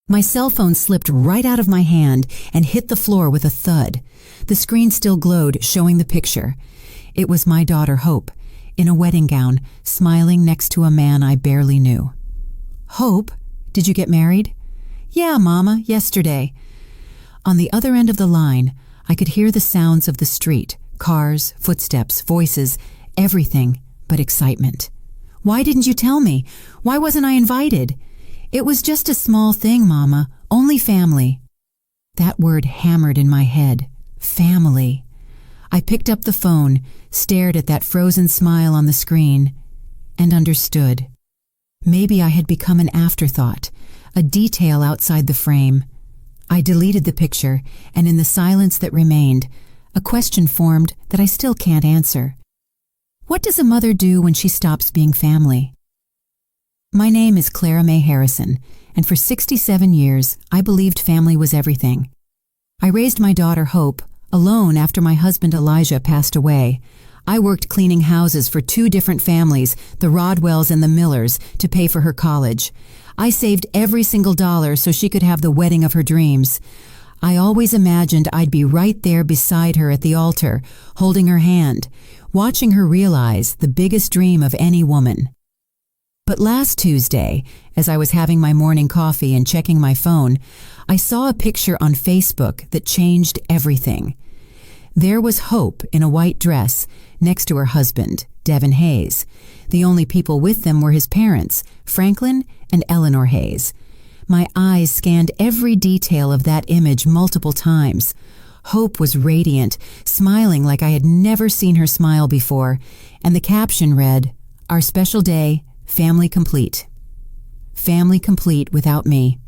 My cell phone slipped right out of my hand and hit the floor with a thud. The screen still glowed, showing the picture. It was my daughter, Hope, in a wedding gown, smiling next to a man I barely knew. "Hope, did you get married?" "Yeah, Mama, yesterday." On the other end of the line, I could hear the sounds of the street, cars, footsteps, voices, everything but excitement. "Why didn't you tell me? Why wasn't I invited?" "It was just a small thing, Mama, only family." That word hammered in my head. Family. I picked up the phone, stared at that frozen smile on the screen, and understood. Maybe I had become an afterthought, a detail outside the frame. I deleted the picture, and in the silence that remained, a question formed that I still can't answer. What does a mother do when she stops being family? My name is Clara Mae Harrison, and for 67 years, I believed family was everything. I raised my daughter Hope alone after my husband Elijah passed away. I worked cleaning houses for 2 different families, the Rodwells and the Millers, to pay for her college. I saved every single dollar so she could have the wedding of her dreams. I always imagined I'd be right there beside her at the altar, holding her hand, watching her realize the biggest dream of any woman. But last Tuesday, as I was having my morning coffee and checking my phone, I saw a picture on Facebook that changed everything. There was Hope in a white dress next to her husband, Devin Hayes. The only people with them were his parents, Franklin and Eleanor Hayes. My eyes scanned every detail of that image multiple times. Hope was radiant, smiling like I had never seen her smile before, and the caption read, "Our special day, family complete." Family complete without me.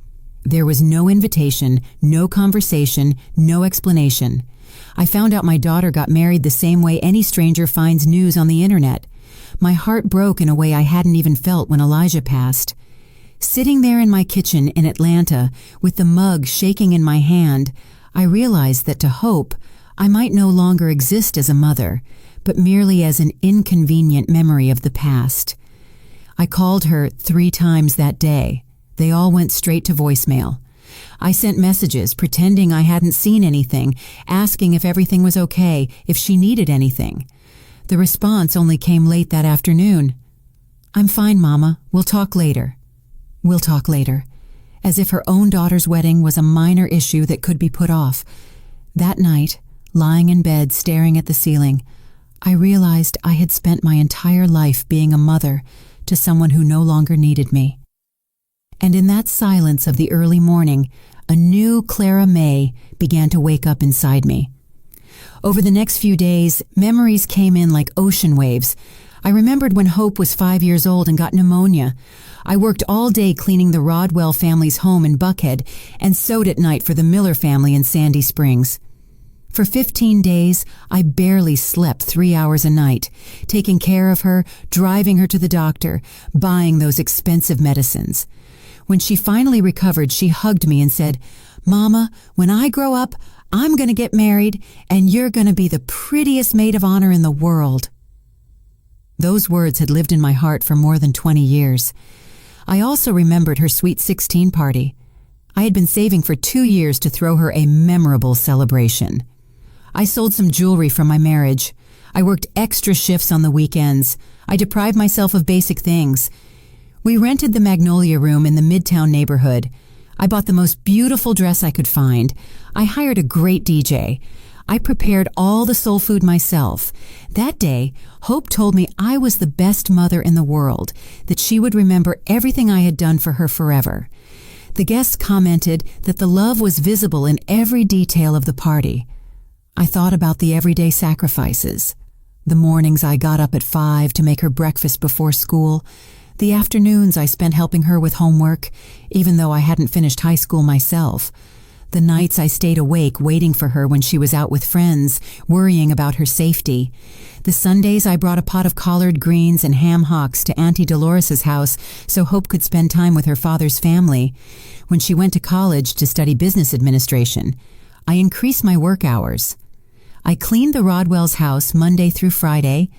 There was no invitation, no conversation, no explanation. I found out my daughter got married the same way any stranger finds news on the internet. My heart broke in a way I hadn't even felt when Elijah passed. Sitting there in my kitchen in Atlanta, with the mug shaking in my hand, I realized that to Hope, I might no longer exist as a mother, but merely as an inconvenient memory of the past. I called her 3 times that day. They all went straight to voicemail. I sent messages pretending I hadn't seen anything, asking if everything was okay, if she needed anything. The response only came late that afternoon. "I'm fine, Mama. We'll talk later." "We'll talk later." As if her own daughter's wedding was a minor issue that could be put off. That night, lying in bed staring at the ceiling, I realized I had spent my entire life being a mother to someone who no longer needed me. And in that silence of the early morning, a new Clara Mae began to wake up inside me. Over the next few days, memories came in like ocean waves. I remembered when Hope was 5 years old and got pneumonia. I worked all day cleaning the Rodwell family's home in Buckhead and sewed at night for the Miller family in Sandy Springs. For 15 days, I barely slept 3 hours a night, taking care of her, driving her to the doctor, buying those expensive medicines. When she finally recovered, she hugged me and said, "Mama, when I grow up, I'm going to get married, and you're going to be the prettiest maid of honor in the world." Those words had lived in my heart for more than 20 years. I also remembered her sweet 16 party. I had been saving for 2 years to throw her a memorable celebration. I sold some jewelry from my marriage. I worked extra shifts on the weekends. I deprived myself of basic things. We rented the Magnolia Room in the Midtown neighborhood. I bought the most beautiful dress I could find. I hired a great DJ. I prepared all the soul food myself. That day, Hope told me I was the best mother in the world, that she would remember everything I had done for her forever. The guests commented that the love was visible in every detail of the party. I thought about the everyday sacrifices. The mornings I got up at 5 to make her breakfast before school. The afternoons I spent helping her with homework, even though I hadn't finished high school myself. The nights I stayed awake waiting for her when she was out with friends, worrying about her safety. The Sundays I brought a pot of collard greens and ham hocks to Auntie Dolores's house so Hope could spend time with her father's family. When she went to college to study business administration, I increased my work hours. I cleaned the Rodwell's house Monday through Friday,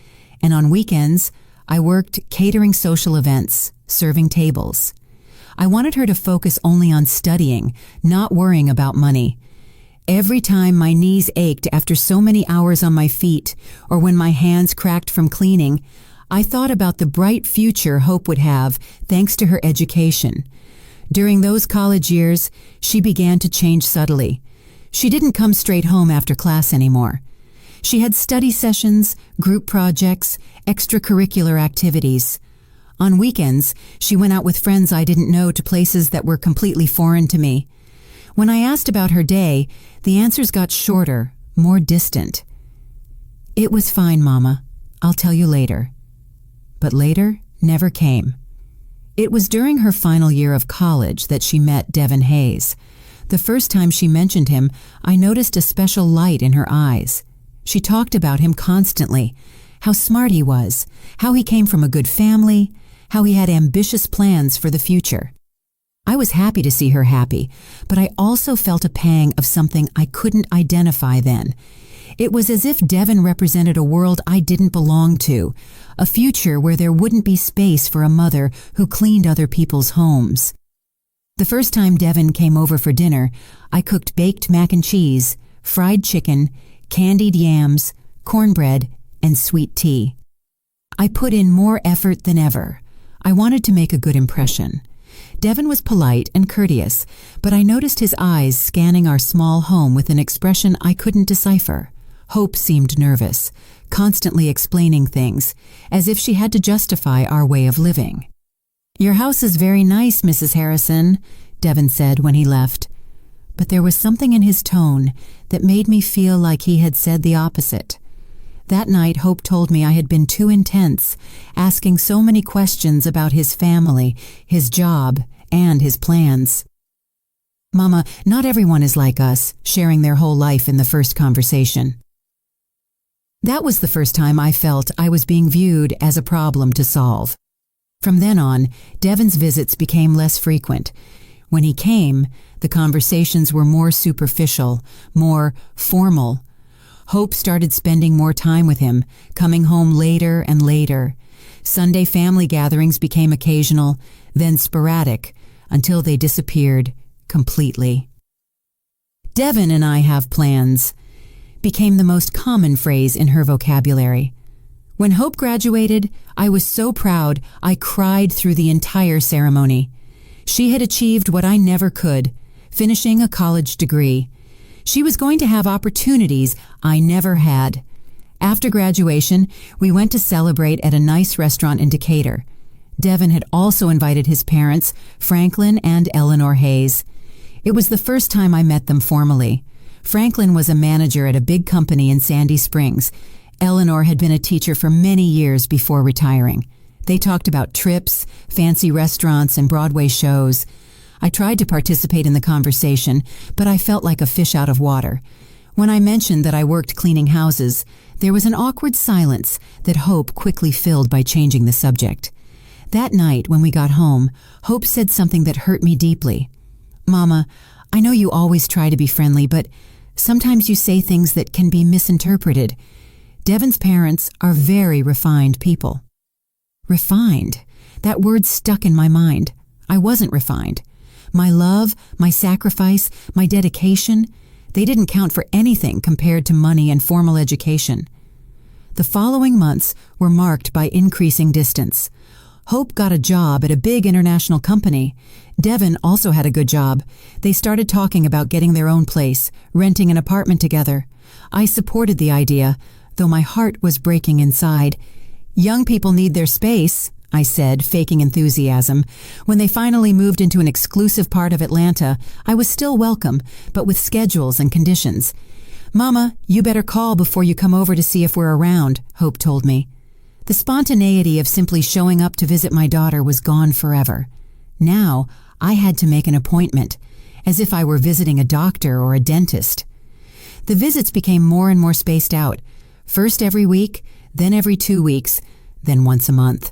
and on weekends, I worked catering social events, serving tables. I wanted her to focus only on studying, not worrying about money. Every time my knees ached after so many hours on my feet, or when my hands cracked from cleaning, I thought about the bright future Hope would have thanks to her education. During those college years, she began to change subtly. She didn't come straight home after class anymore. She had study sessions, group projects, extracurricular activities. On weekends, she went out with friends I didn't know to places that were completely foreign to me. When I asked about her day, the answers got shorter, more distant. "It was fine, Mama. I'll tell you later." But later never came. It was during her final year of college that she met Devin Hayes. The first time she mentioned him, I noticed a special light in her eyes. She talked about him constantly, how smart he was, how he came from a good family, how he had ambitious plans for the future. I was happy to see her happy, but I also felt a pang of something I couldn't identify then. It was as if Devin represented a world I didn't belong to, a future where there wouldn't be space for a mother who cleaned other people's homes. The first time Devin came over for dinner, I cooked baked mac and cheese, fried chicken, candied yams, cornbread, and sweet tea. I put in more effort than ever. I wanted to make a good impression. Devin was polite and courteous, but I noticed his eyes scanning our small home with an expression I couldn't decipher. Hope seemed nervous, constantly explaining things, as if she had to justify our way of living. "Your house is very nice, Mrs. Harrison," Devin said when he left. But there was something in his tone that made me feel like he had said the opposite. That night, Hope told me I had been too intense, asking so many questions about his family, his job, and his plans. "Mama, not everyone is like us, sharing their whole life in the first conversation." That was the first time I felt I was being viewed as a problem to solve. From then on, Devin's visits became less frequent. When he came, the conversations were more superficial, more formal. Hope started spending more time with him, coming home later and later. Sunday family gatherings became occasional, then sporadic, until they disappeared completely. "Devin and I have plans," became the most common phrase in her vocabulary. When Hope graduated, I was so proud I cried through the entire ceremony. She had achieved what I never could, finishing a college degree. She was going to have opportunities I never had. After graduation, we went to celebrate at a nice restaurant in Decatur. Devin had also invited his parents, Franklin and Eleanor Hayes. It was the first time I met them formally. Franklin was a manager at a big company in Sandy Springs. Eleanor had been a teacher for many years before retiring. They talked about trips, fancy restaurants, and Broadway shows. I tried to participate in the conversation, but I felt like a fish out of water. When I mentioned that I worked cleaning houses, there was an awkward silence that Hope quickly filled by changing the subject. That night, when we got home, Hope said something that hurt me deeply. "Mama, I know you always try to be friendly, but sometimes you say things that can be misinterpreted. Devin's parents are very refined people." Refined? That word stuck in my mind. I wasn't refined. My love, my sacrifice, my dedication, they didn't count for anything compared to money and formal education. The following months were marked by increasing distance. Hope got a job at a big international company. Devin also had a good job. They started talking about getting their own place, renting an apartment together. I supported the idea, though my heart was breaking inside. "Young people need their space," I said, faking enthusiasm. When they finally moved into an exclusive part of Atlanta, I was still welcome, but with schedules and conditions. "Mama, you better call before you come over to see if we're around," Hope told me. The spontaneity of simply showing up to visit my daughter was gone forever. Now, I had to make an appointment, as if I were visiting a doctor or a dentist. The visits became more and more spaced out, first every week, then every 2 weeks, then once a month.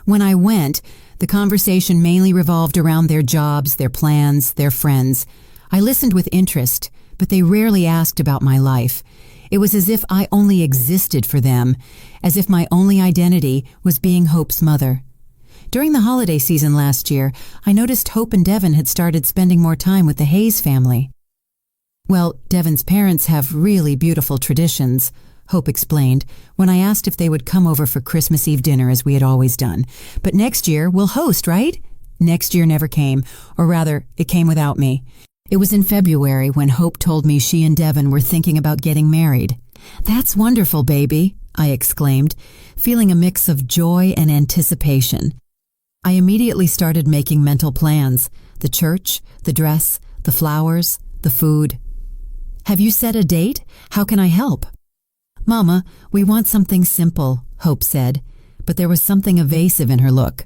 When I went, the conversation mainly revolved around their jobs, their plans, their friends. I listened with interest, but they rarely asked about my life. It was as if I only existed for them, as if my only identity was being Hope's mother. During the holiday season last year, I noticed Hope and Devin had started spending more time with the Hayes family. Well, Devin's parents have really beautiful traditions, Hope explained, when I asked if they would come over for Christmas Eve dinner as we had always done. But next year, we'll host, right? Next year never came, or rather, it came without me. It was in February when Hope told me she and Devin were thinking about getting married. "That's wonderful, baby," I exclaimed, feeling a mix of joy and anticipation. I immediately started making mental plans: the church, the dress, the flowers, the food. "Have you set a date? How can I help?" "Mama, we want something simple," Hope said, but there was something evasive in her look.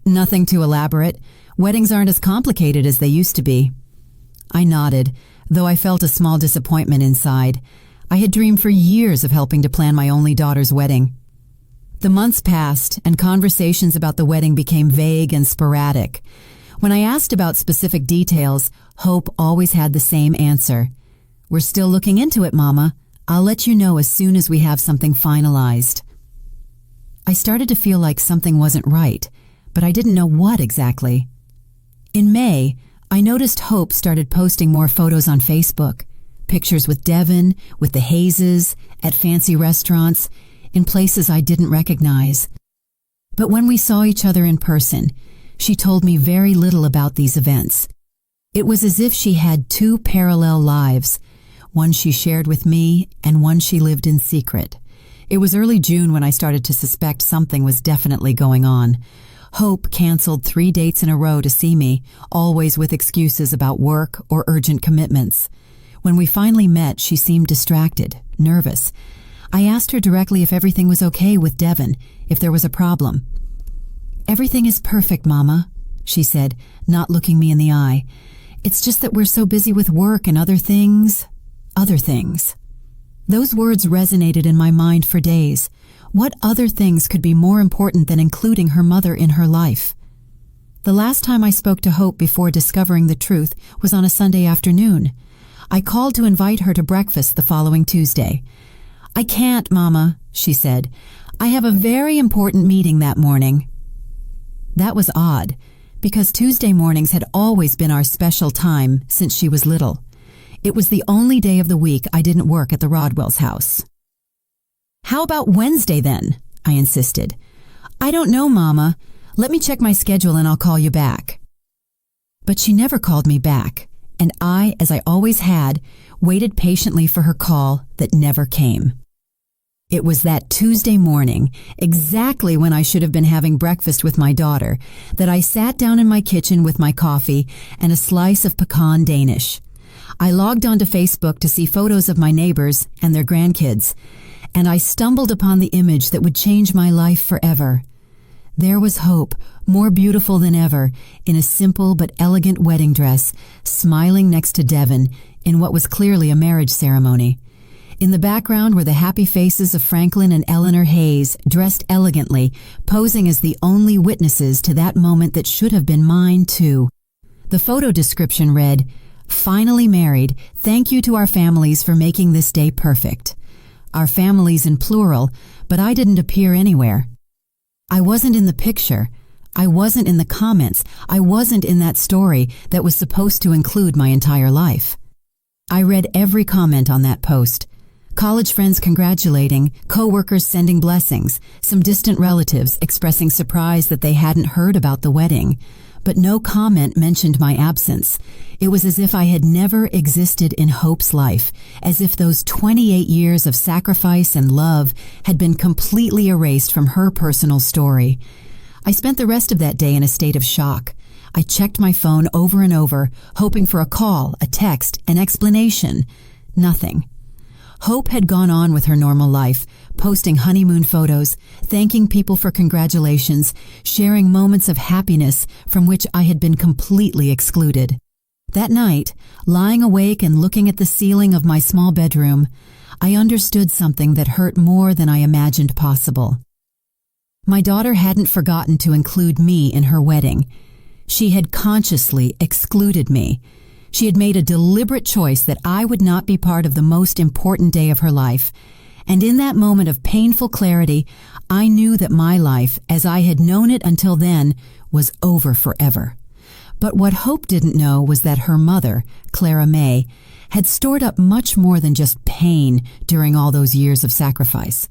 "Nothing too elaborate. Weddings aren't as complicated as they used to be." I nodded, though I felt a small disappointment inside. I had dreamed for years of helping to plan my only daughter's wedding. The months passed, and conversations about the wedding became vague and sporadic. When I asked about specific details, Hope always had the same answer. "We're still looking into it, Mama. I'll let you know as soon as we have something finalized." I started to feel like something wasn't right, but I didn't know what exactly. In May, I noticed Hope started posting more photos on Facebook. Pictures with Devin, with the Hayeses, at fancy restaurants, in places I didn't recognize. But when we saw each other in person, she told me very little about these events. It was as if she had two parallel lives, one she shared with me and one she lived in secret. It was early June when I started to suspect something was definitely going on. Hope canceled 3 dates in a row to see me, always with excuses about work or urgent commitments. When we finally met, she seemed distracted, nervous. I asked her directly if everything was okay with Devin, if there was a problem. "Everything is perfect, Mama," she said, not looking me in the eye. "It's just that we're so busy with work and other things. Those words resonated in my mind for days. What other things could be more important than including her mother in her life? The last time I spoke to Hope before discovering the truth was on a Sunday afternoon. I called to invite her to breakfast the following Tuesday. "I can't, Mama," she said. "I have a very important meeting that morning." That was odd, because Tuesday mornings had always been our special time since she was little. It was the only day of the week I didn't work at the Rodwell's house. "How about Wednesday then?" I insisted. "I don't know, Mama. Let me check my schedule and I'll call you back." But she never called me back, and I, as I always had, waited patiently for her call that never came. It was that Tuesday morning, exactly when I should have been having breakfast with my daughter, that I sat down in my kitchen with my coffee and a slice of pecan Danish. I logged onto Facebook to see photos of my neighbors and their grandkids, and I stumbled upon the image that would change my life forever. There was Hope, more beautiful than ever, in a simple but elegant wedding dress, smiling next to Devin in what was clearly a marriage ceremony. In the background were the happy faces of Franklin and Eleanor Hayes, dressed elegantly, posing as the only witnesses to that moment that should have been mine, too. The photo description read, "Finally married, thank you to our families for making this day perfect." Our families in plural, but I didn't appear anywhere. I wasn't in the picture. I wasn't in the comments. I wasn't in that story that was supposed to include my entire life. I read every comment on that post. College friends congratulating, co-workers sending blessings, some distant relatives expressing surprise that they hadn't heard about the wedding. But no comment mentioned my absence. It was as if I had never existed in Hope's life, as if those 28 years of sacrifice and love had been completely erased from her personal story. I spent the rest of that day in a state of shock. I checked my phone over and over, hoping for a call, a text, an explanation. Nothing. Hope had gone on with her normal life, posting honeymoon photos, thanking people for congratulations, sharing moments of happiness from which I had been completely excluded. That night, lying awake and looking at the ceiling of my small bedroom, I understood something that hurt more than I imagined possible. My daughter hadn't forgotten to include me in her wedding. She had consciously excluded me. She had made a deliberate choice that I would not be part of the most important day of her life, And in that moment of painful clarity, I knew that my life, as I had known it until then, was over forever. But what Hope didn't know was that her mother, Clara May, had stored up much more than just pain during all those years of sacrifice.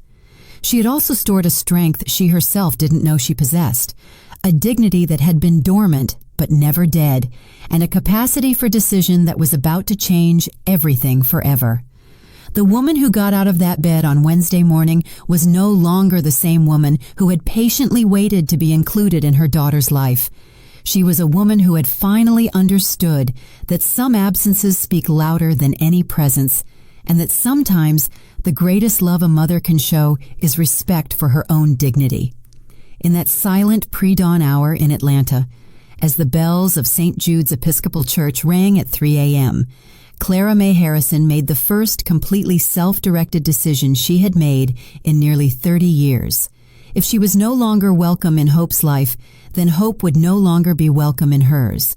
She had also stored a strength she herself didn't know she possessed, a dignity that had been dormant but never dead, and a capacity for decision that was about to change everything forever. The woman who got out of that bed on Wednesday morning was no longer the same woman who had patiently waited to be included in her daughter's life. She was a woman who had finally understood that some absences speak louder than any presence, and that sometimes the greatest love a mother can show is respect for her own dignity. In that silent pre-dawn hour in Atlanta, as the bells of St. Jude's Episcopal Church rang at 3 a.m., Clara May Harrison made the first completely self-directed decision she had made in nearly 30 years. If she was no longer welcome in Hope's life, then Hope would no longer be welcome in hers.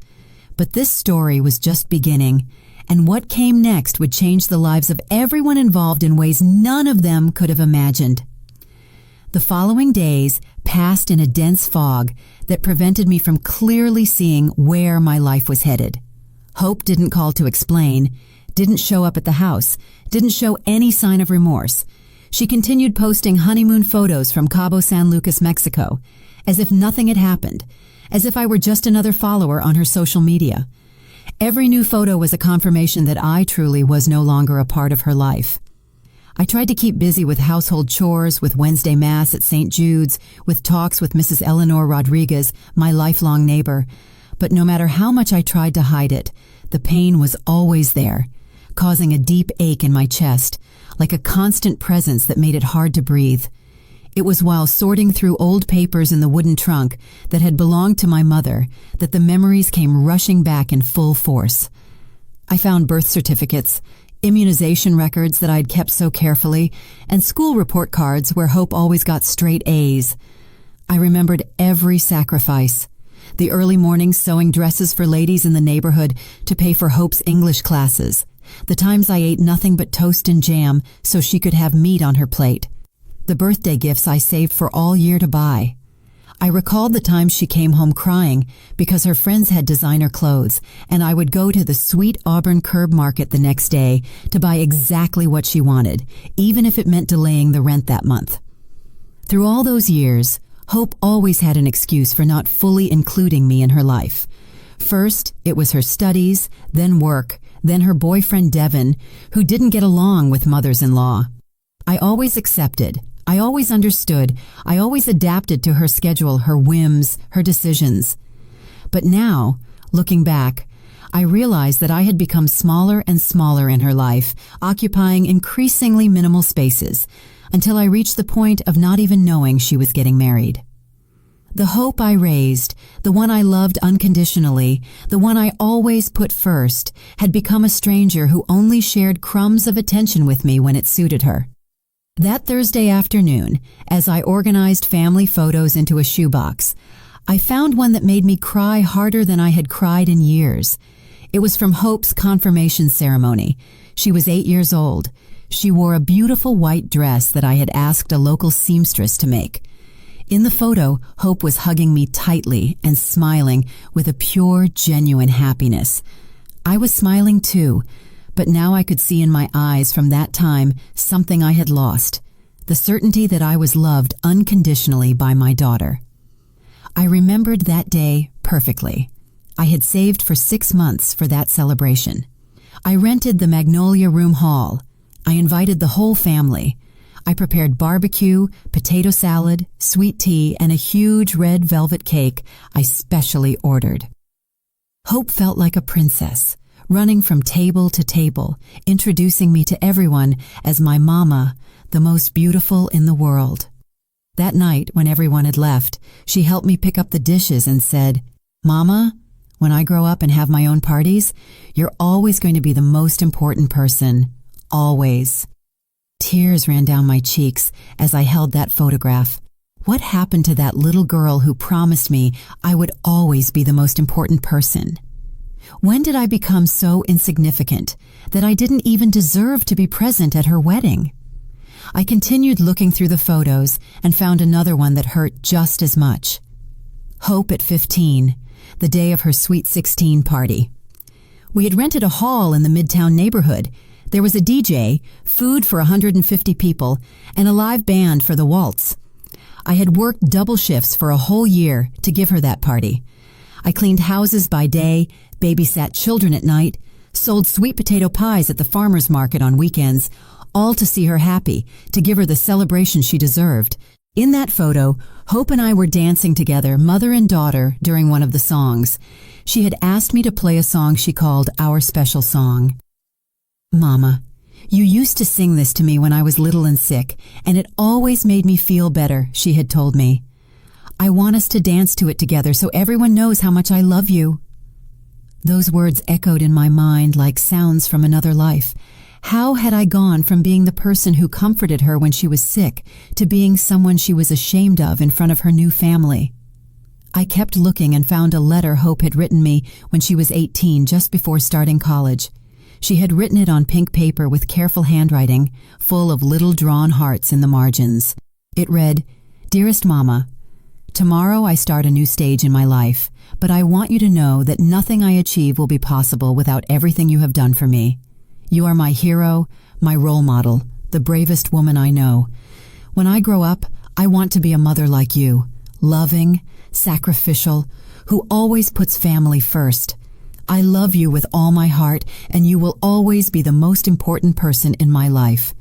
But this story was just beginning, and what came next would change the lives of everyone involved in ways none of them could have imagined. The following days passed in a dense fog that prevented me from clearly seeing where my life was headed. Hope didn't call to explain, didn't show up at the house, didn't show any sign of remorse. She continued posting honeymoon photos from Cabo San Lucas, Mexico, as if nothing had happened, as if I were just another follower on her social media. Every new photo was a confirmation that I truly was no longer a part of her life. I tried to keep busy with household chores, with Wednesday Mass at St. Jude's, with talks with Mrs. Eleanor Rodriguez, my lifelong neighbor. But no matter how much I tried to hide it, the pain was always there, causing a deep ache in my chest, like a constant presence that made it hard to breathe. It was while sorting through old papers in the wooden trunk that had belonged to my mother that the memories came rushing back in full force. I found birth certificates, immunization records that I'd kept so carefully, and school report cards where Hope always got straight A's. I remembered every sacrifice. The early mornings sewing dresses for ladies in the neighborhood to pay for Hope's English classes. The times I ate nothing but toast and jam so she could have meat on her plate. The birthday gifts I saved for all year to buy. I recalled the times she came home crying because her friends had designer clothes, and I would go to the sweet Auburn Curb Market the next day to buy exactly what she wanted, even if it meant delaying the rent that month. Through all those years, Hope always had an excuse for not fully including me in her life. First, it was her studies, then work, then her boyfriend Devin, who didn't get along with mothers-in-law. I always accepted, I always understood, I always adapted to her schedule, her whims, her decisions. But now, looking back, I realized that I had become smaller and smaller in her life, occupying increasingly minimal spaces, until I reached the point of not even knowing she was getting married. The Hope I raised, the one I loved unconditionally, the one I always put first, had become a stranger who only shared crumbs of attention with me when it suited her. That Thursday afternoon, as I organized family photos into a shoebox, I found one that made me cry harder than I had cried in years. It was from Hope's confirmation ceremony. She was 8 years old. She wore a beautiful white dress that I had asked a local seamstress to make. In the photo, Hope was hugging me tightly and smiling with a pure, genuine happiness. I was smiling too, but now I could see in my eyes from that time something I had lost, the certainty that I was loved unconditionally by my daughter. I remembered that day perfectly. I had saved for 6 months for that celebration. I rented the Magnolia Room Hall. I invited the whole family. I prepared barbecue, potato salad, sweet tea, and a huge red velvet cake I specially ordered. Hope felt like a princess, running from table to table, introducing me to everyone as my mama, the most beautiful in the world. That night, when everyone had left, she helped me pick up the dishes and said, "Mama, when I grow up and have my own parties, you're always going to be the most important person. Always." Tears ran down my cheeks as I held that photograph. What happened to that little girl who promised me I would always be the most important person? When did I become so insignificant that I didn't even deserve to be present at her wedding? I continued looking through the photos and found another one that hurt just as much. Hope at 15, the day of her Sweet 16 party. We had rented a hall in the Midtown neighborhood. There was a DJ, food for 150 people, and a live band for the waltz. I had worked double shifts for a whole year to give her that party. I cleaned houses by day, babysat children at night, sold sweet potato pies at the farmer's market on weekends, all to see her happy, to give her the celebration she deserved. In that photo, Hope and I were dancing together, mother and daughter, during one of the songs. She had asked me to play a song she called Our Special Song. "Mama, you used to sing this to me when I was little and sick, and it always made me feel better," she had told me. "I want us to dance to it together so everyone knows how much I love you." Those words echoed in my mind like sounds from another life. How had I gone from being the person who comforted her when she was sick to being someone she was ashamed of in front of her new family? I kept looking and found a letter Hope had written me when she was 18, just before starting college. She had written it on pink paper with careful handwriting, full of little drawn hearts in the margins. It read, "Dearest Mama, tomorrow I start a new stage in my life, but I want you to know that nothing I achieve will be possible without everything you have done for me. You are my hero, my role model, the bravest woman I know. When I grow up, I want to be a mother like you, loving, sacrificial, who always puts family first. I love you with all my heart, and you will always be the most important person in my life.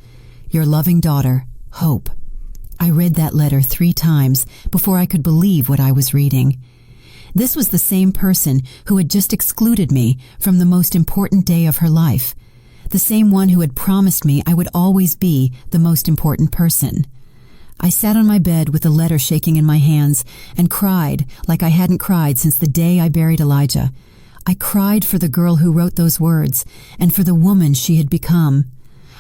Your loving daughter, Hope." I read that letter 3 times before I could believe what I was reading. This was the same person who had just excluded me from the most important day of her life. The same one who had promised me I would always be the most important person. I sat on my bed with the letter shaking in my hands and cried like I hadn't cried since the day I buried Elijah. I cried for the girl who wrote those words and for the woman she had become.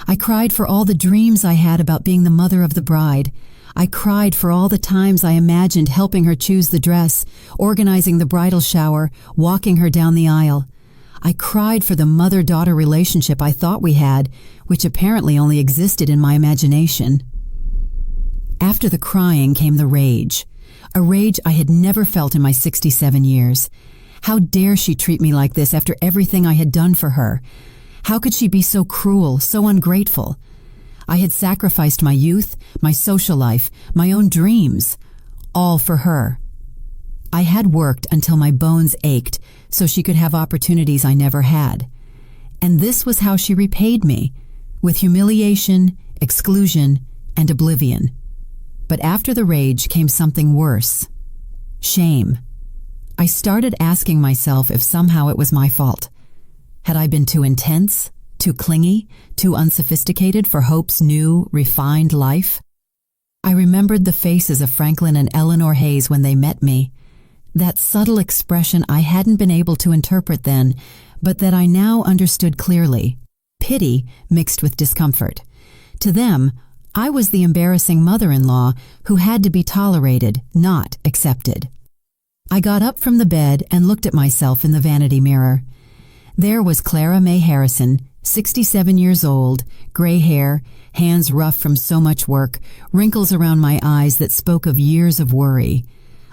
I cried for all the dreams I had about being the mother of the bride. I cried for all the times I imagined helping her choose the dress, organizing the bridal shower, walking her down the aisle. I cried for the mother-daughter relationship I thought we had, which apparently only existed in my imagination. After the crying came the rage, a rage I had never felt in my 67 years. How dare she treat me like this after everything I had done for her? How could she be so cruel, so ungrateful? I had sacrificed my youth, my social life, my own dreams, all for her. I had worked until my bones ached so she could have opportunities I never had. And this was how she repaid me, with humiliation, exclusion, and oblivion. But after the rage came something worse. Shame. I started asking myself if somehow it was my fault. Had I been too intense, too clingy, too unsophisticated for Hope's new, refined life? I remembered the faces of Franklin and Eleanor Hayes when they met me. That subtle expression I hadn't been able to interpret then, but that I now understood clearly. Pity mixed with discomfort. To them, I was the embarrassing mother-in-law who had to be tolerated, not accepted. I got up from the bed and looked at myself in the vanity mirror. There was Clara May Harrison, 67 years old, gray hair, hands rough from so much work, wrinkles around my eyes that spoke of years of worry.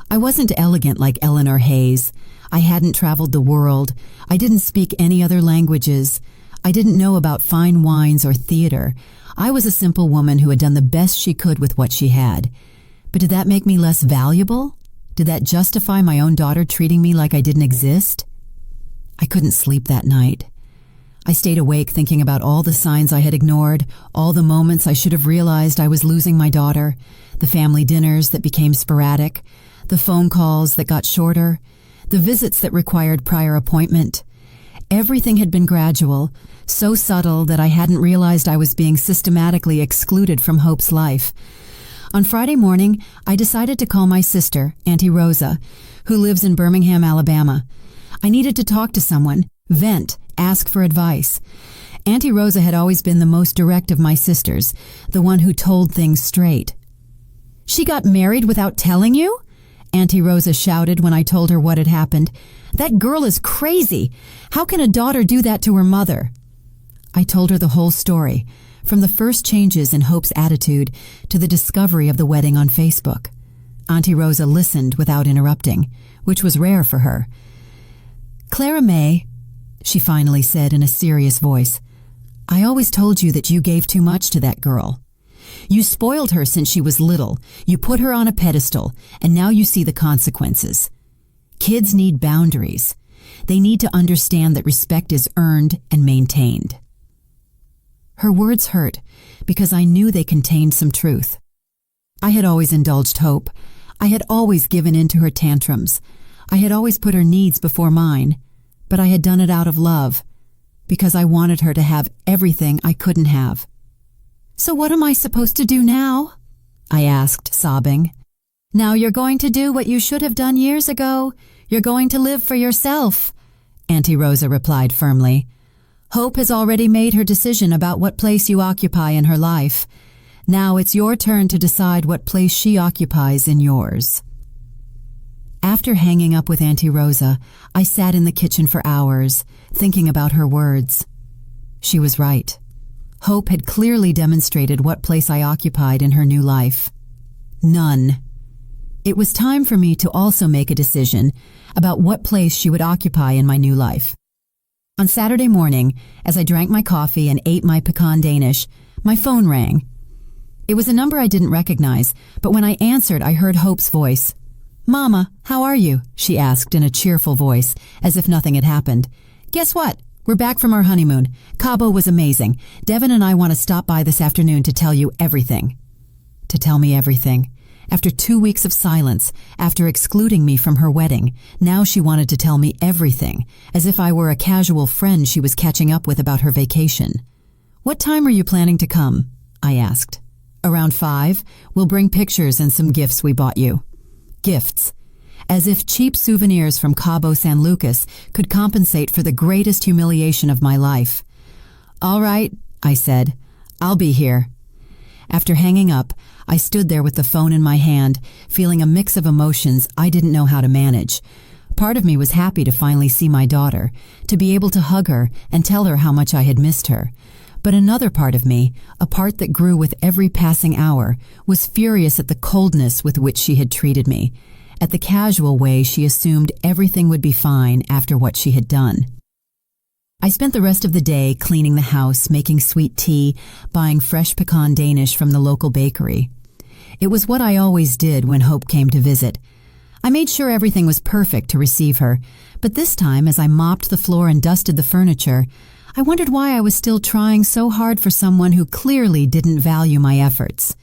I wasn't elegant like Eleanor Hayes. I hadn't traveled the world. I didn't speak any other languages. I didn't know about fine wines or theater. I was a simple woman who had done the best she could with what she had. But did that make me less valuable? Did that justify my own daughter treating me like I didn't exist? I couldn't sleep that night. I stayed awake thinking about all the signs I had ignored, all the moments I should have realized I was losing my daughter, the family dinners that became sporadic, the phone calls that got shorter, the visits that required prior appointment. Everything had been gradual, so subtle that I hadn't realized I was being systematically excluded from Hope's life. On Friday morning, I decided to call my sister, Auntie Rosa, who lives in Birmingham, Alabama. I needed to talk to someone, vent, ask for advice. Auntie Rosa had always been the most direct of my sisters, the one who told things straight. "She got married without telling you?" Auntie Rosa shouted when I told her what had happened. "That girl is crazy. How can a daughter do that to her mother?" I told her the whole story, from the first changes in Hope's attitude to the discovery of the wedding on Facebook. Auntie Rosa listened without interrupting, which was rare for her. "Clara May," she finally said in a serious voice, "I always told you that you gave too much to that girl. You spoiled her since she was little, you put her on a pedestal, and now you see the consequences. Kids need boundaries. They need to understand that respect is earned and maintained." Her words hurt because I knew they contained some truth. I had always indulged Hope. I had always given in to her tantrums. I had always put her needs before mine, but I had done it out of love, because I wanted her to have everything I couldn't have. "So what am I supposed to do now?" I asked, sobbing. "Now you're going to do what you should have done years ago. You're going to live for yourself," Auntie Rosa replied firmly. "Hope has already made her decision about what place you occupy in her life. Now it's your turn to decide what place she occupies in yours." After hanging up with Auntie Rosa, I sat in the kitchen for hours, thinking about her words. She was right. Hope had clearly demonstrated what place I occupied in her new life. None. It was time for me to also make a decision about what place she would occupy in my new life. On Saturday morning, as I drank my coffee and ate my pecan Danish, my phone rang. It was a number I didn't recognize, but when I answered, I heard Hope's voice. "Mama, how are you?" she asked in a cheerful voice, as if nothing had happened. "Guess what? We're back from our honeymoon. Cabo was amazing. Devin and I want to stop by this afternoon to tell you everything." To tell me everything. After 2 weeks of silence, after excluding me from her wedding, now she wanted to tell me everything, as if I were a casual friend she was catching up with about her vacation. "What time are you planning to come?" I asked. "Around 5. We'll bring pictures and some gifts we bought you." Gifts. As if cheap souvenirs from Cabo San Lucas could compensate for the greatest humiliation of my life. "All right," I said. "I'll be here." After hanging up, I stood there with the phone in my hand, feeling a mix of emotions I didn't know how to manage. Part of me was happy to finally see my daughter, to be able to hug her and tell her how much I had missed her. But another part of me, a part that grew with every passing hour, was furious at the coldness with which she had treated me, at the casual way she assumed everything would be fine after what she had done. I spent the rest of the day cleaning the house, making sweet tea, buying fresh pecan Danish from the local bakery. It was what I always did when Hope came to visit. I made sure everything was perfect to receive her, but this time, as I mopped the floor and dusted the furniture, I wondered why I was still trying so hard for someone who clearly didn't value my efforts.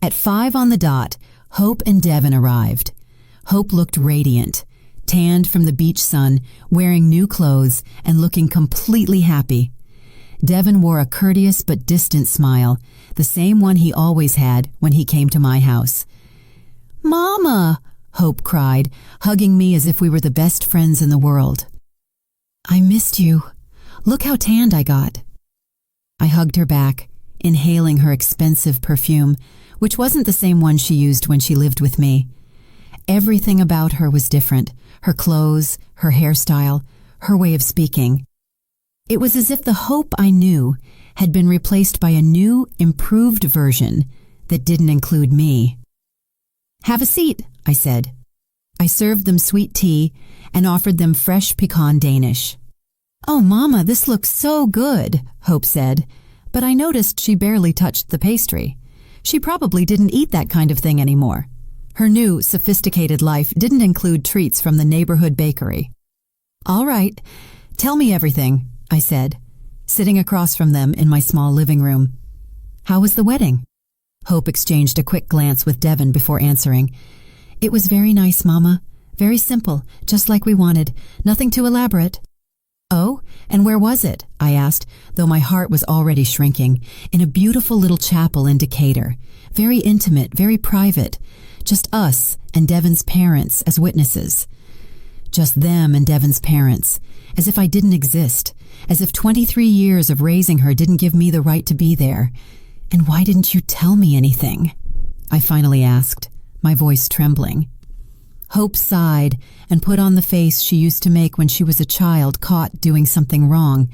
At 5 on the dot, Hope and Devin arrived. Hope looked radiant, tanned from the beach sun, wearing new clothes and looking completely happy. Devin wore a courteous but distant smile, the same one he always had when he came to my house. "Mama!" Hope cried, hugging me as if we were the best friends in the world. "I missed you. Look how tanned I got." I hugged her back, inhaling her expensive perfume, which wasn't the same one she used when she lived with me. Everything about her was different, her clothes, her hairstyle, her way of speaking. It was as if the Hope I knew had been replaced by a new, improved version that didn't include me. "Have a seat," I said. I served them sweet tea and offered them fresh pecan Danish. "Oh, Mama, this looks so good," Hope said, but I noticed she barely touched the pastry. She probably didn't eat that kind of thing anymore. Her new, sophisticated life didn't include treats from the neighborhood bakery. "All right, tell me everything," I said, sitting across from them in my small living room. "How was the wedding?" Hope exchanged a quick glance with Devin before answering. "It was very nice, Mama. Very simple, just like we wanted. Nothing too elaborate." "Oh, and where was it?" I asked, though my heart was already shrinking. "In a beautiful little chapel in Decatur. Very intimate, very private. Just us and Devin's parents as witnesses. Just them and Devin's parents, as if I didn't exist, as if 23 years of raising her didn't give me the right to be there. And why didn't you tell me anything?" I finally asked, my voice trembling. Hope sighed and put on the face she used to make when she was a child caught doing something wrong.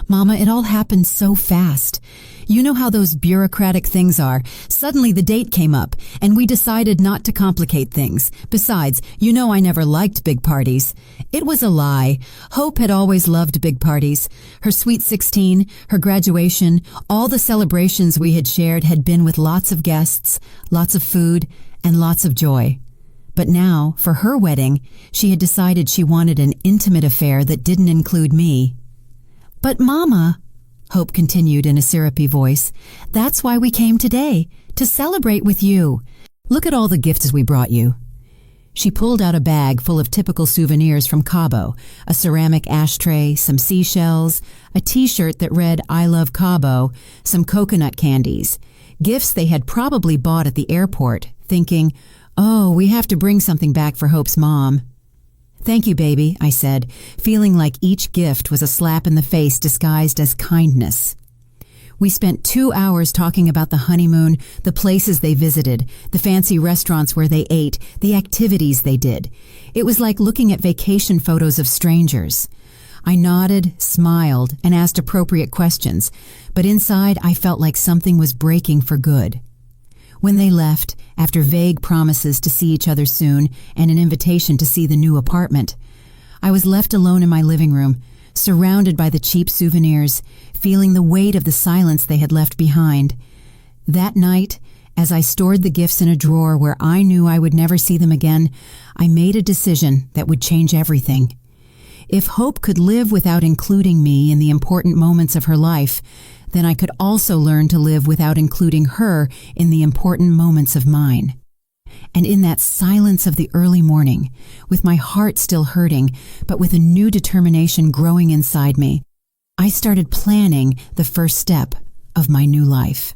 Mama, it all happened so fast. You know how those bureaucratic things are. Suddenly the date came up, and we decided not to complicate things. Besides, you know I never liked big parties. It was a lie. Hope had always loved big parties. Her sweet 16, her graduation, all the celebrations we had shared had been with lots of guests, lots of food, and lots of joy. But now, for her wedding, she had decided she wanted an intimate affair that didn't include me. "But Mama," Hope continued in a syrupy voice, "that's why we came today, to celebrate with you. Look at all the gifts we brought you." She pulled out a bag full of typical souvenirs from Cabo, a ceramic ashtray, some seashells, a t-shirt that read "I love Cabo," some coconut candies, gifts they had probably bought at the airport, thinking, "Oh, we have to bring something back for Hope's mom." "Thank you, baby," I said, feeling like each gift was a slap in the face disguised as kindness. We spent 2 hours talking about the honeymoon, the places they visited, the fancy restaurants where they ate, the activities they did. It was like looking at vacation photos of strangers. I nodded, smiled, and asked appropriate questions, but inside I felt like something was breaking for good. When they left, after vague promises to see each other soon and an invitation to see the new apartment, I was left alone in my living room, surrounded by the cheap souvenirs, feeling the weight of the silence they had left behind. That night, as I stored the gifts in a drawer where I knew I would never see them again, I made a decision that would change everything. If Hope could live without including me in the important moments of her life, then I could also learn to live without including her in the important moments of mine. And in that silence of the early morning, with my heart still hurting, but with a new determination growing inside me, I started planning the first step of my new life.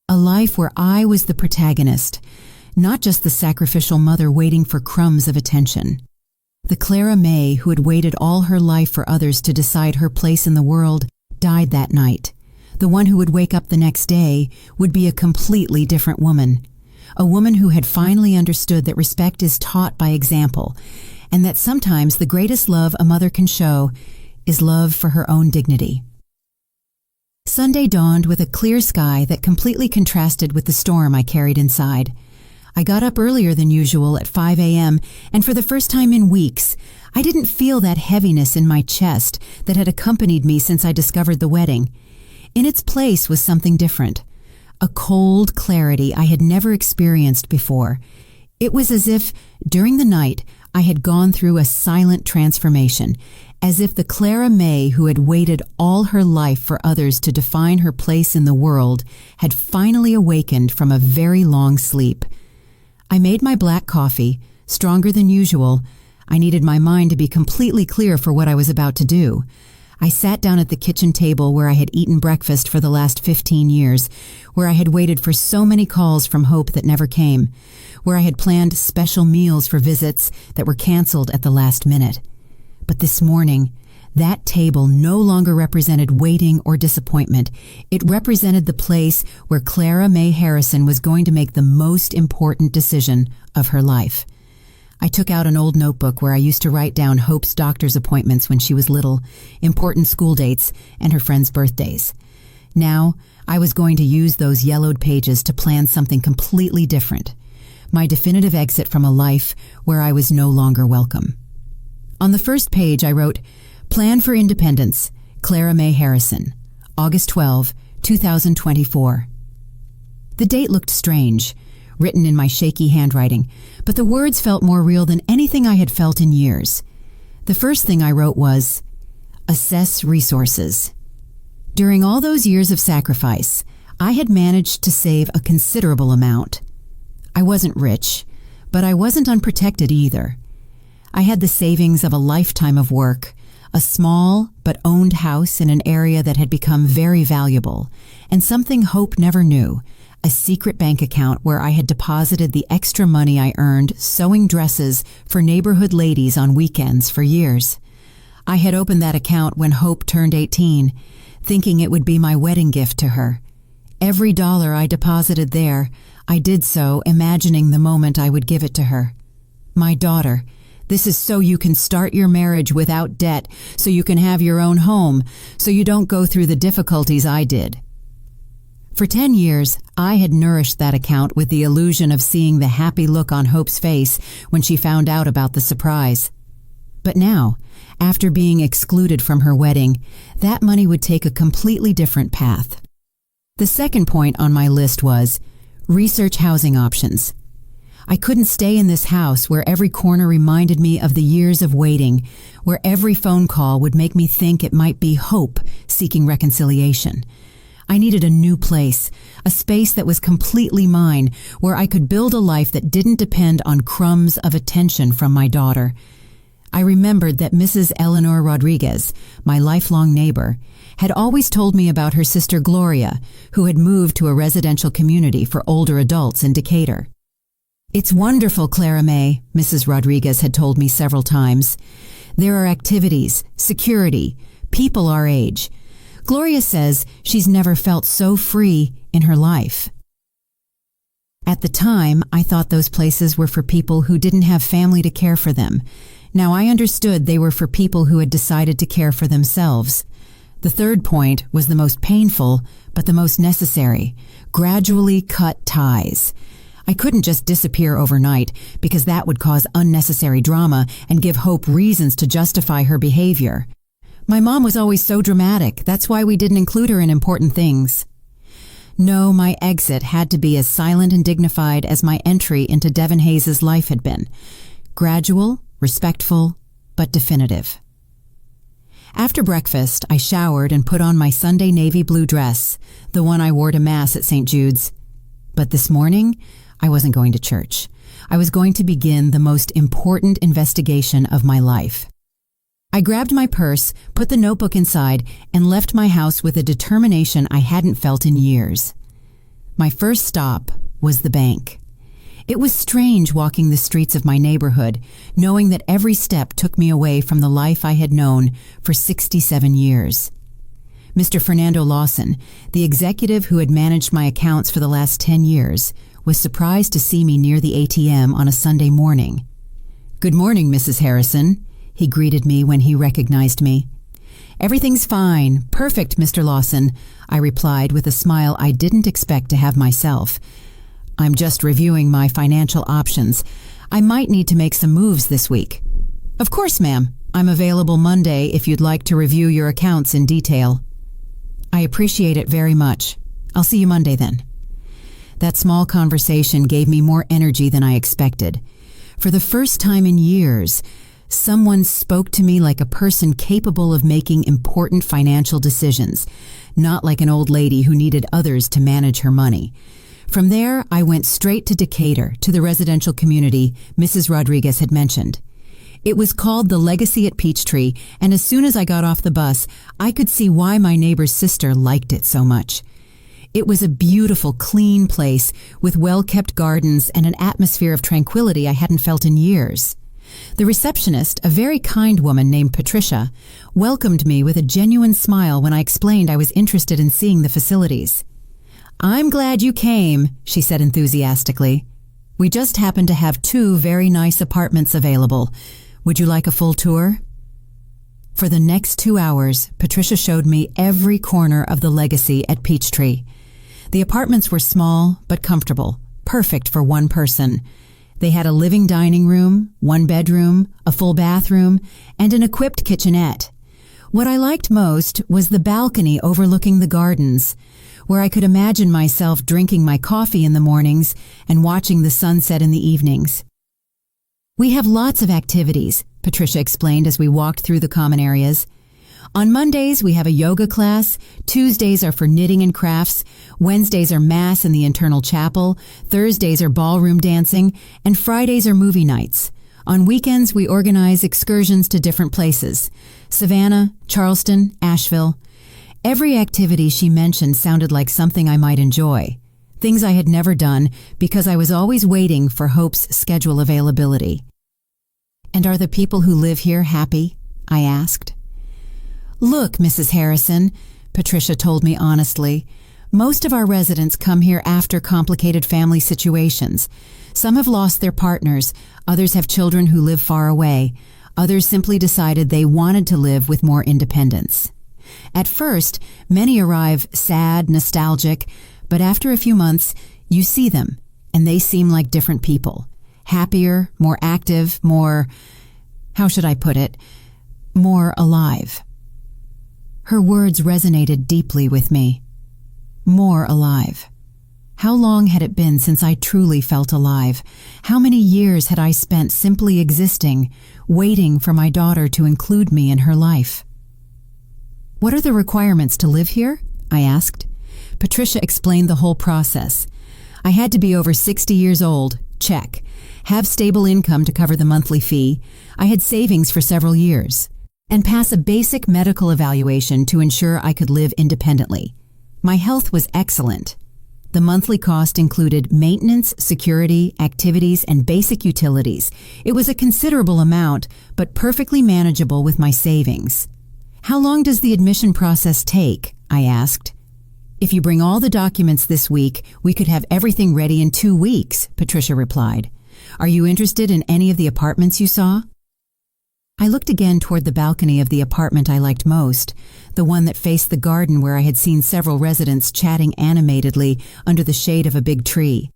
A life where I was the protagonist, not just the sacrificial mother waiting for crumbs of attention. The Clara May who had waited all her life for others to decide her place in the world died that night. The one who would wake up the next day would be a completely different woman. A woman who had finally understood that respect is taught by example, and that sometimes the greatest love a mother can show is love for her own dignity. Sunday dawned with a clear sky that completely contrasted with the storm I carried inside. I got up earlier than usual at 5 a.m., and for the first time in weeks, I didn't feel that heaviness in my chest that had accompanied me since I discovered the wedding. In its place was something different, a cold clarity I had never experienced before. It was as if, during the night, I had gone through a silent transformation, as if the Clara May who had waited all her life for others to define her place in the world had finally awakened from a very long sleep. I made my black coffee, stronger than usual. I needed my mind to be completely clear for what I was about to do. I sat down at the kitchen table where I had eaten breakfast for the last 15 years, where I had waited for so many calls from Hope that never came, where I had planned special meals for visits that were canceled at the last minute. But this morning, that table no longer represented waiting or disappointment. It represented the place where Clara May Harrison was going to make the most important decision of her life. I took out an old notebook where I used to write down Hope's doctor's appointments when she was little, important school dates, and her friends' birthdays. Now, I was going to use those yellowed pages to plan something completely different, my definitive exit from a life where I was no longer welcome. On the first page, I wrote, "Plan for Independence, Clara May Harrison, August 12, 2024. The date looked strange, written in my shaky handwriting, but the words felt more real than anything I had felt in years. The first thing I wrote was, "Assess resources." During all those years of sacrifice, I had managed to save a considerable amount. I wasn't rich, but I wasn't unprotected either. I had the savings of a lifetime of work, a small but owned house in an area that had become very valuable, and something Hope never knew, a secret bank account where I had deposited the extra money I earned sewing dresses for neighborhood ladies on weekends for years. I had opened that account when Hope turned 18, thinking it would be my wedding gift to her. Every dollar I deposited there, I did so imagining the moment I would give it to her. My daughter, this is so you can start your marriage without debt, so you can have your own home, so you don't go through the difficulties I did. For 10 years, I had nourished that account with the illusion of seeing the happy look on Hope's face when she found out about the surprise. But now, after being excluded from her wedding, that money would take a completely different path. The second point on my list was research housing options. I couldn't stay in this house where every corner reminded me of the years of waiting, where every phone call would make me think it might be Hope seeking reconciliation. I needed a new place, a space that was completely mine, where I could build a life that didn't depend on crumbs of attention from my daughter. I remembered that Mrs. Eleanor Rodriguez, my lifelong neighbor, had always told me about her sister Gloria, who had moved to a residential community for older adults in Decatur. "It's wonderful, Clara May," Mrs. Rodriguez had told me several times. "There are activities, security, people our age. Gloria says she's never felt so free in her life." At the time, I thought those places were for people who didn't have family to care for them. Now I understood they were for people who had decided to care for themselves. The third point was the most painful, but the most necessary: gradually cut ties. I couldn't just disappear overnight, because that would cause unnecessary drama and give Hope reasons to justify her behavior. My mom was always so dramatic, that's why we didn't include her in important things. No, my exit had to be as silent and dignified as my entry into Devon Hayes' life had been. Gradual, respectful, but definitive. After breakfast, I showered and put on my Sunday navy blue dress, the one I wore to Mass at St. Jude's. But this morning, I wasn't going to church. I was going to begin the most important investigation of my life. I grabbed my purse, put the notebook inside, and left my house with a determination I hadn't felt in years. My first stop was the bank. It was strange walking the streets of my neighborhood, knowing that every step took me away from the life I had known for 67 years. Mr. Fernando Lawson, the executive who had managed my accounts for the last 10 years, was surprised to see me near the ATM on a Sunday morning. "Good morning, Mrs. Harrison," he greeted me when he recognized me. "Everything's fine. Perfect, Mr. Lawson," I replied with a smile I didn't expect to have myself. "I'm just reviewing my financial options. I might need to make some moves this week." "Of course, ma'am. I'm available Monday if you'd like to review your accounts in detail." "I appreciate it very much. I'll see you Monday then." That small conversation gave me more energy than I expected. For the first time in years, someone spoke to me like a person capable of making important financial decisions, not like an old lady who needed others to manage her money. From there, I went straight to Decatur, to the residential community Mrs. Rodriguez had mentioned. It was called the Legacy at Peachtree, and as soon as I got off the bus, I could see why my neighbor's sister liked it so much. It was a beautiful, clean place with well-kept gardens and an atmosphere of tranquility I hadn't felt in years. The receptionist, a very kind woman named Patricia, welcomed me with a genuine smile when I explained I was interested in seeing the facilities. "I'm glad you came," she said enthusiastically. "We just happen to have 2 very nice apartments available. Would you like a full tour?" For the next 2 hours, Patricia showed me every corner of the Legacy at Peachtree. The apartments were small but comfortable, perfect for one person. They had a living dining room, 1 bedroom, a full bathroom, and an equipped kitchenette. What I liked most was the balcony overlooking the gardens, where I could imagine myself drinking my coffee in the mornings and watching the sunset in the evenings. "We have lots of activities," Patricia explained as we walked through the common areas. "On Mondays, we have a yoga class, Tuesdays are for knitting and crafts, Wednesdays are Mass in the internal chapel, Thursdays are ballroom dancing, and Fridays are movie nights. On weekends, we organize excursions to different places: Savannah, Charleston, Asheville." Every activity she mentioned sounded like something I might enjoy, things I had never done because I was always waiting for Hope's schedule availability. "And are the people who live here happy?" I asked. "Look, Mrs. Harrison," Patricia told me honestly, Most of our residents come here after complicated family situations. Some have lost their partners, others have children who live far away, others simply decided they wanted to live with more independence. At first, many arrive sad, nostalgic, but after a few months, you see them, and they seem like different people. Happier, more active, more, how should I put it, more alive. Her words resonated deeply with me. More alive. How long had it been since I truly felt alive? How many years had I spent simply existing, waiting for my daughter to include me in her life? What are the requirements to live here? I asked. Patricia explained the whole process. I had to be over 60 years old, check. Have stable income to cover the monthly fee. I had savings for several years. And pass a basic medical evaluation to ensure I could live independently. My health was excellent. The monthly cost included maintenance, security, activities, and basic utilities. It was a considerable amount, but perfectly manageable with my savings. How long does the admission process take? I asked. If you bring all the documents this week, we could have everything ready in 2 weeks, Patricia replied. Are you interested in any of the apartments you saw? I looked again toward the balcony of the apartment I liked most, the one that faced the garden where I had seen several residents chatting animatedly under the shade of a big tree.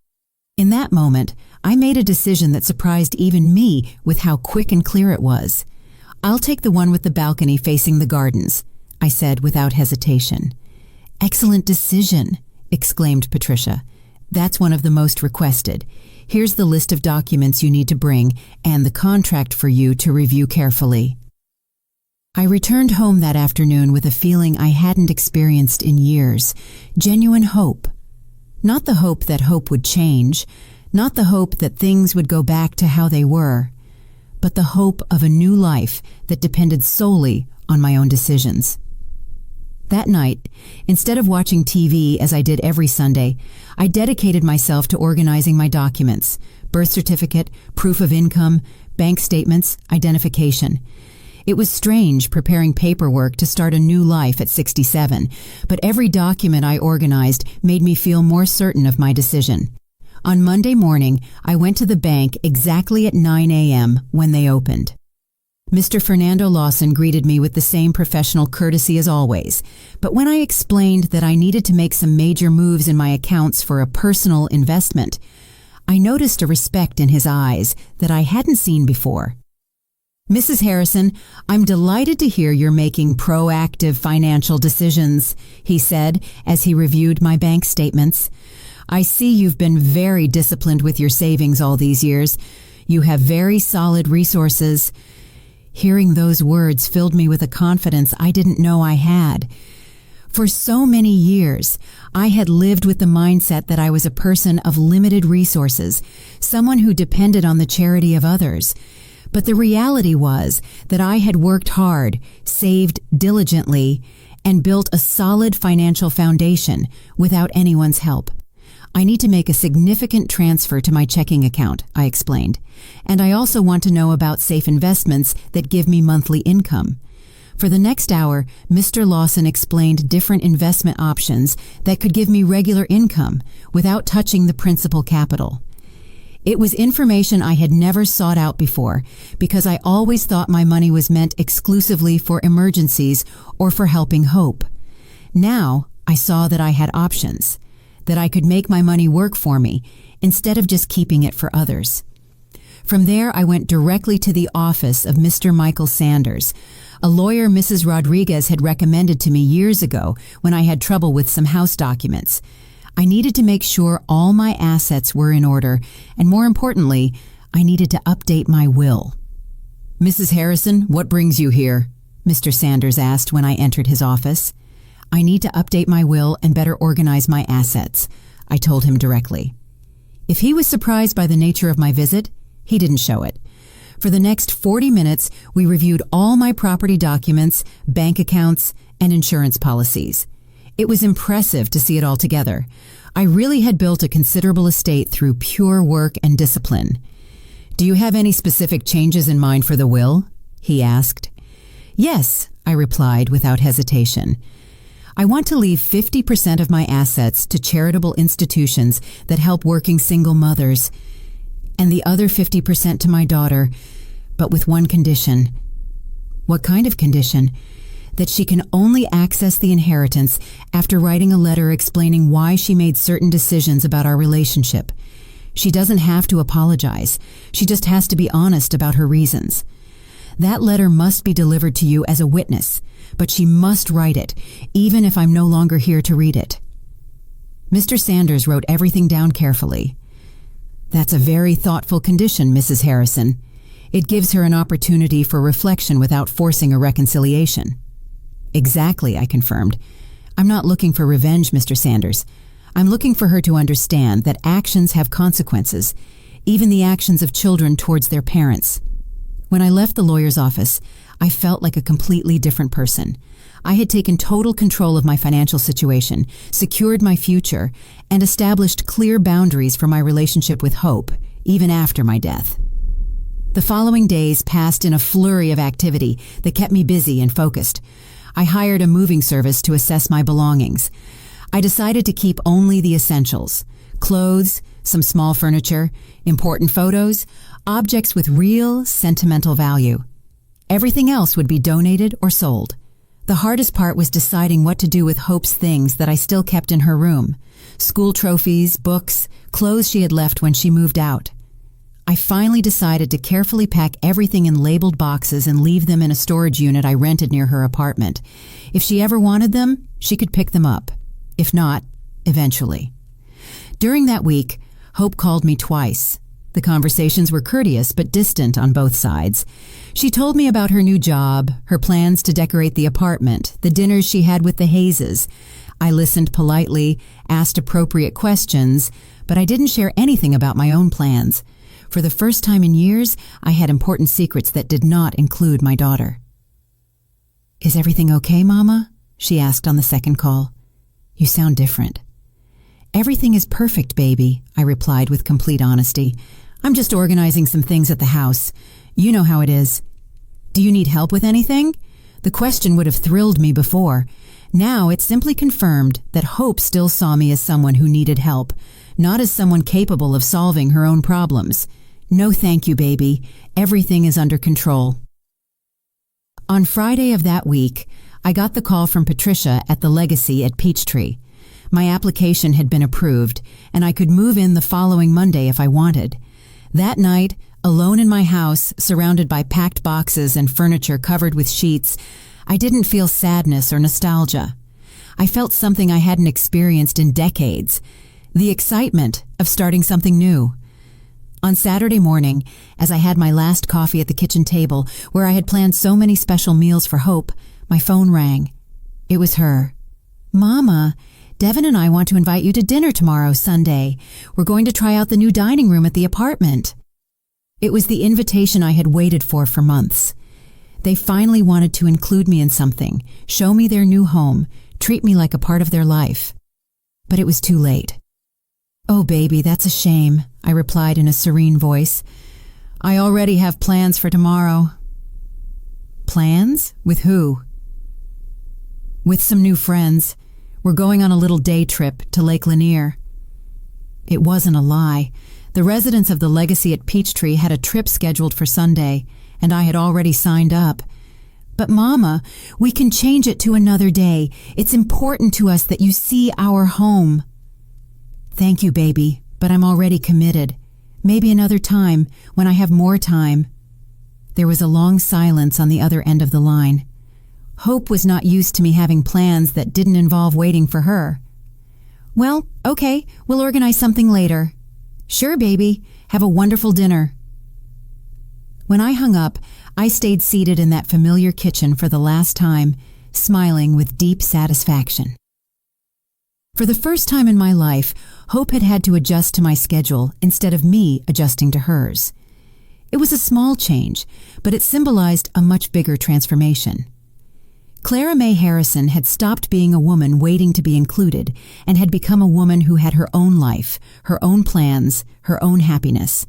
In that moment, I made a decision that surprised even me with how quick and clear it was. I'll take the one with the balcony facing the gardens, I said without hesitation. Excellent decision, exclaimed Patricia. That's one of the most requested. Here's the list of documents you need to bring and the contract for you to review carefully. I returned home that afternoon with a feeling I hadn't experienced in years, genuine hope. Not the hope that hope would change, not the hope that things would go back to how they were, but the hope of a new life that depended solely on my own decisions. That night, instead of watching TV as I did every Sunday, I dedicated myself to organizing my documents, birth certificate, proof of income, bank statements, identification. It was strange preparing paperwork to start a new life at 67, but every document I organized made me feel more certain of my decision. On Monday morning, I went to the bank exactly at 9 a.m. when they opened. Mr. Fernando Lawson greeted me with the same professional courtesy as always, but when I explained that I needed to make some major moves in my accounts for a personal investment, I noticed a respect in his eyes that I hadn't seen before. Mrs. Harrison, I'm delighted to hear you're making proactive financial decisions, he said as he reviewed my bank statements. I see you've been very disciplined with your savings all these years. You have very solid resources. Hearing those words filled me with a confidence I didn't know I had. For so many years, I had lived with the mindset that I was a person of limited resources, someone who depended on the charity of others. But the reality was that I had worked hard, saved diligently, and built a solid financial foundation without anyone's help. I need to make a significant transfer to my checking account, I explained, and I also want to know about safe investments that give me monthly income. For the next hour, Mr. Lawson explained different investment options that could give me regular income without touching the principal capital. It was information I had never sought out before because I always thought my money was meant exclusively for emergencies or for helping hope. Now, I saw that I had options, that I could make my money work for me instead of just keeping it for others. From there, I went directly to the office of Mr. Michael Sanders, a lawyer Mrs. Rodriguez had recommended to me years ago when I had trouble with some house documents. I needed to make sure all my assets were in order, and more importantly, I needed to update my will. Mrs. Harrison, what brings you here? Mr. Sanders asked when I entered his office. I need to update my will and better organize my assets, I told him directly. If he was surprised by the nature of my visit, he didn't show it. For the next 40 minutes, we reviewed all my property documents, bank accounts, and insurance policies. It was impressive to see it all together. I really had built a considerable estate through pure work and discipline. Do you have any specific changes in mind for the will? He asked. Yes, I replied without hesitation. I want to leave 50% of my assets to charitable institutions that help working single mothers, and the other 50% to my daughter, but with one condition. What kind of condition? That she can only access the inheritance after writing a letter explaining why she made certain decisions about our relationship. She doesn't have to apologize. She just has to be honest about her reasons. That letter must be delivered to you as a witness, but she must write it, even if I'm no longer here to read it. Mr. Sanders wrote everything down carefully. That's a very thoughtful condition, Mrs. Harrison. It gives her an opportunity for reflection without forcing a reconciliation. Exactly, I confirmed. I'm not looking for revenge, Mr. Sanders. I'm looking for her to understand that actions have consequences, even the actions of children towards their parents. When I left the lawyer's office, I felt like a completely different person. I had taken total control of my financial situation, secured my future, and established clear boundaries for my relationship with Hope, even after my death. The following days passed in a flurry of activity that kept me busy and focused. I hired a moving service to assess my belongings. I decided to keep only the essentials: clothes, some small furniture, important photos, objects with real sentimental value. Everything else would be donated or sold. The hardest part was deciding what to do with Hope's things that I still kept in her room: school trophies, books, clothes she had left when she moved out. I finally decided to carefully pack everything in labeled boxes and leave them in a storage unit I rented near her apartment. If she ever wanted them, she could pick them up. If not, eventually. During that week, Hope called me twice. The conversations were courteous but distant on both sides. She told me about her new job, her plans to decorate the apartment, the dinners she had with the Hayeses. I listened politely, asked appropriate questions, but I didn't share anything about my own plans. For the first time in years, I had important secrets that did not include my daughter. "Is everything okay, Mama?" she asked on the second call. "You sound different." "Everything is perfect, baby," I replied with complete honesty. "I'm just organizing some things at the house. You know how it is." "Do you need help with anything?" The question would have thrilled me before. Now it simply confirmed that Hope still saw me as someone who needed help, not as someone capable of solving her own problems. "No thank you, baby. Everything is under control." On Friday of that week, I got the call from Patricia at the Legacy at Peachtree. My application had been approved, and I could move in the following Monday if I wanted. That night, alone in my house, surrounded by packed boxes and furniture covered with sheets, I didn't feel sadness or nostalgia. I felt something I hadn't experienced in decades: the excitement of starting something new. On Saturday morning, as I had my last coffee at the kitchen table where I had planned so many special meals for Hope, my phone rang. It was her. "Mama, Devin and I want to invite you to dinner tomorrow, Sunday. We're going to try out the new dining room at the apartment." It was the invitation I had waited for months. They finally wanted to include me in something, show me their new home, treat me like a part of their life. But it was too late. "Oh, baby, that's a shame," I replied in a serene voice. "I already have plans for tomorrow." "Plans? With who?" "With some new friends. We're going on a little day trip to Lake Lanier." It wasn't a lie. The residents of the Legacy at Peachtree had a trip scheduled for Sunday, and I had already signed up. "But Mama, we can change it to another day. It's important to us that you see our home." "Thank you, baby, but I'm already committed. Maybe another time, when I have more time." There was a long silence on the other end of the line. Hope was not used to me having plans that didn't involve waiting for her. "Well, okay, we'll organize something later." "Sure, baby. Have a wonderful dinner." When I hung up, I stayed seated in that familiar kitchen for the last time, smiling with deep satisfaction. For the first time in my life, Hope had had to adjust to my schedule instead of me adjusting to hers. It was a small change, but it symbolized a much bigger transformation. Clara Mae Harrison had stopped being a woman waiting to be included and had become a woman who had her own life, her own plans, her own happiness.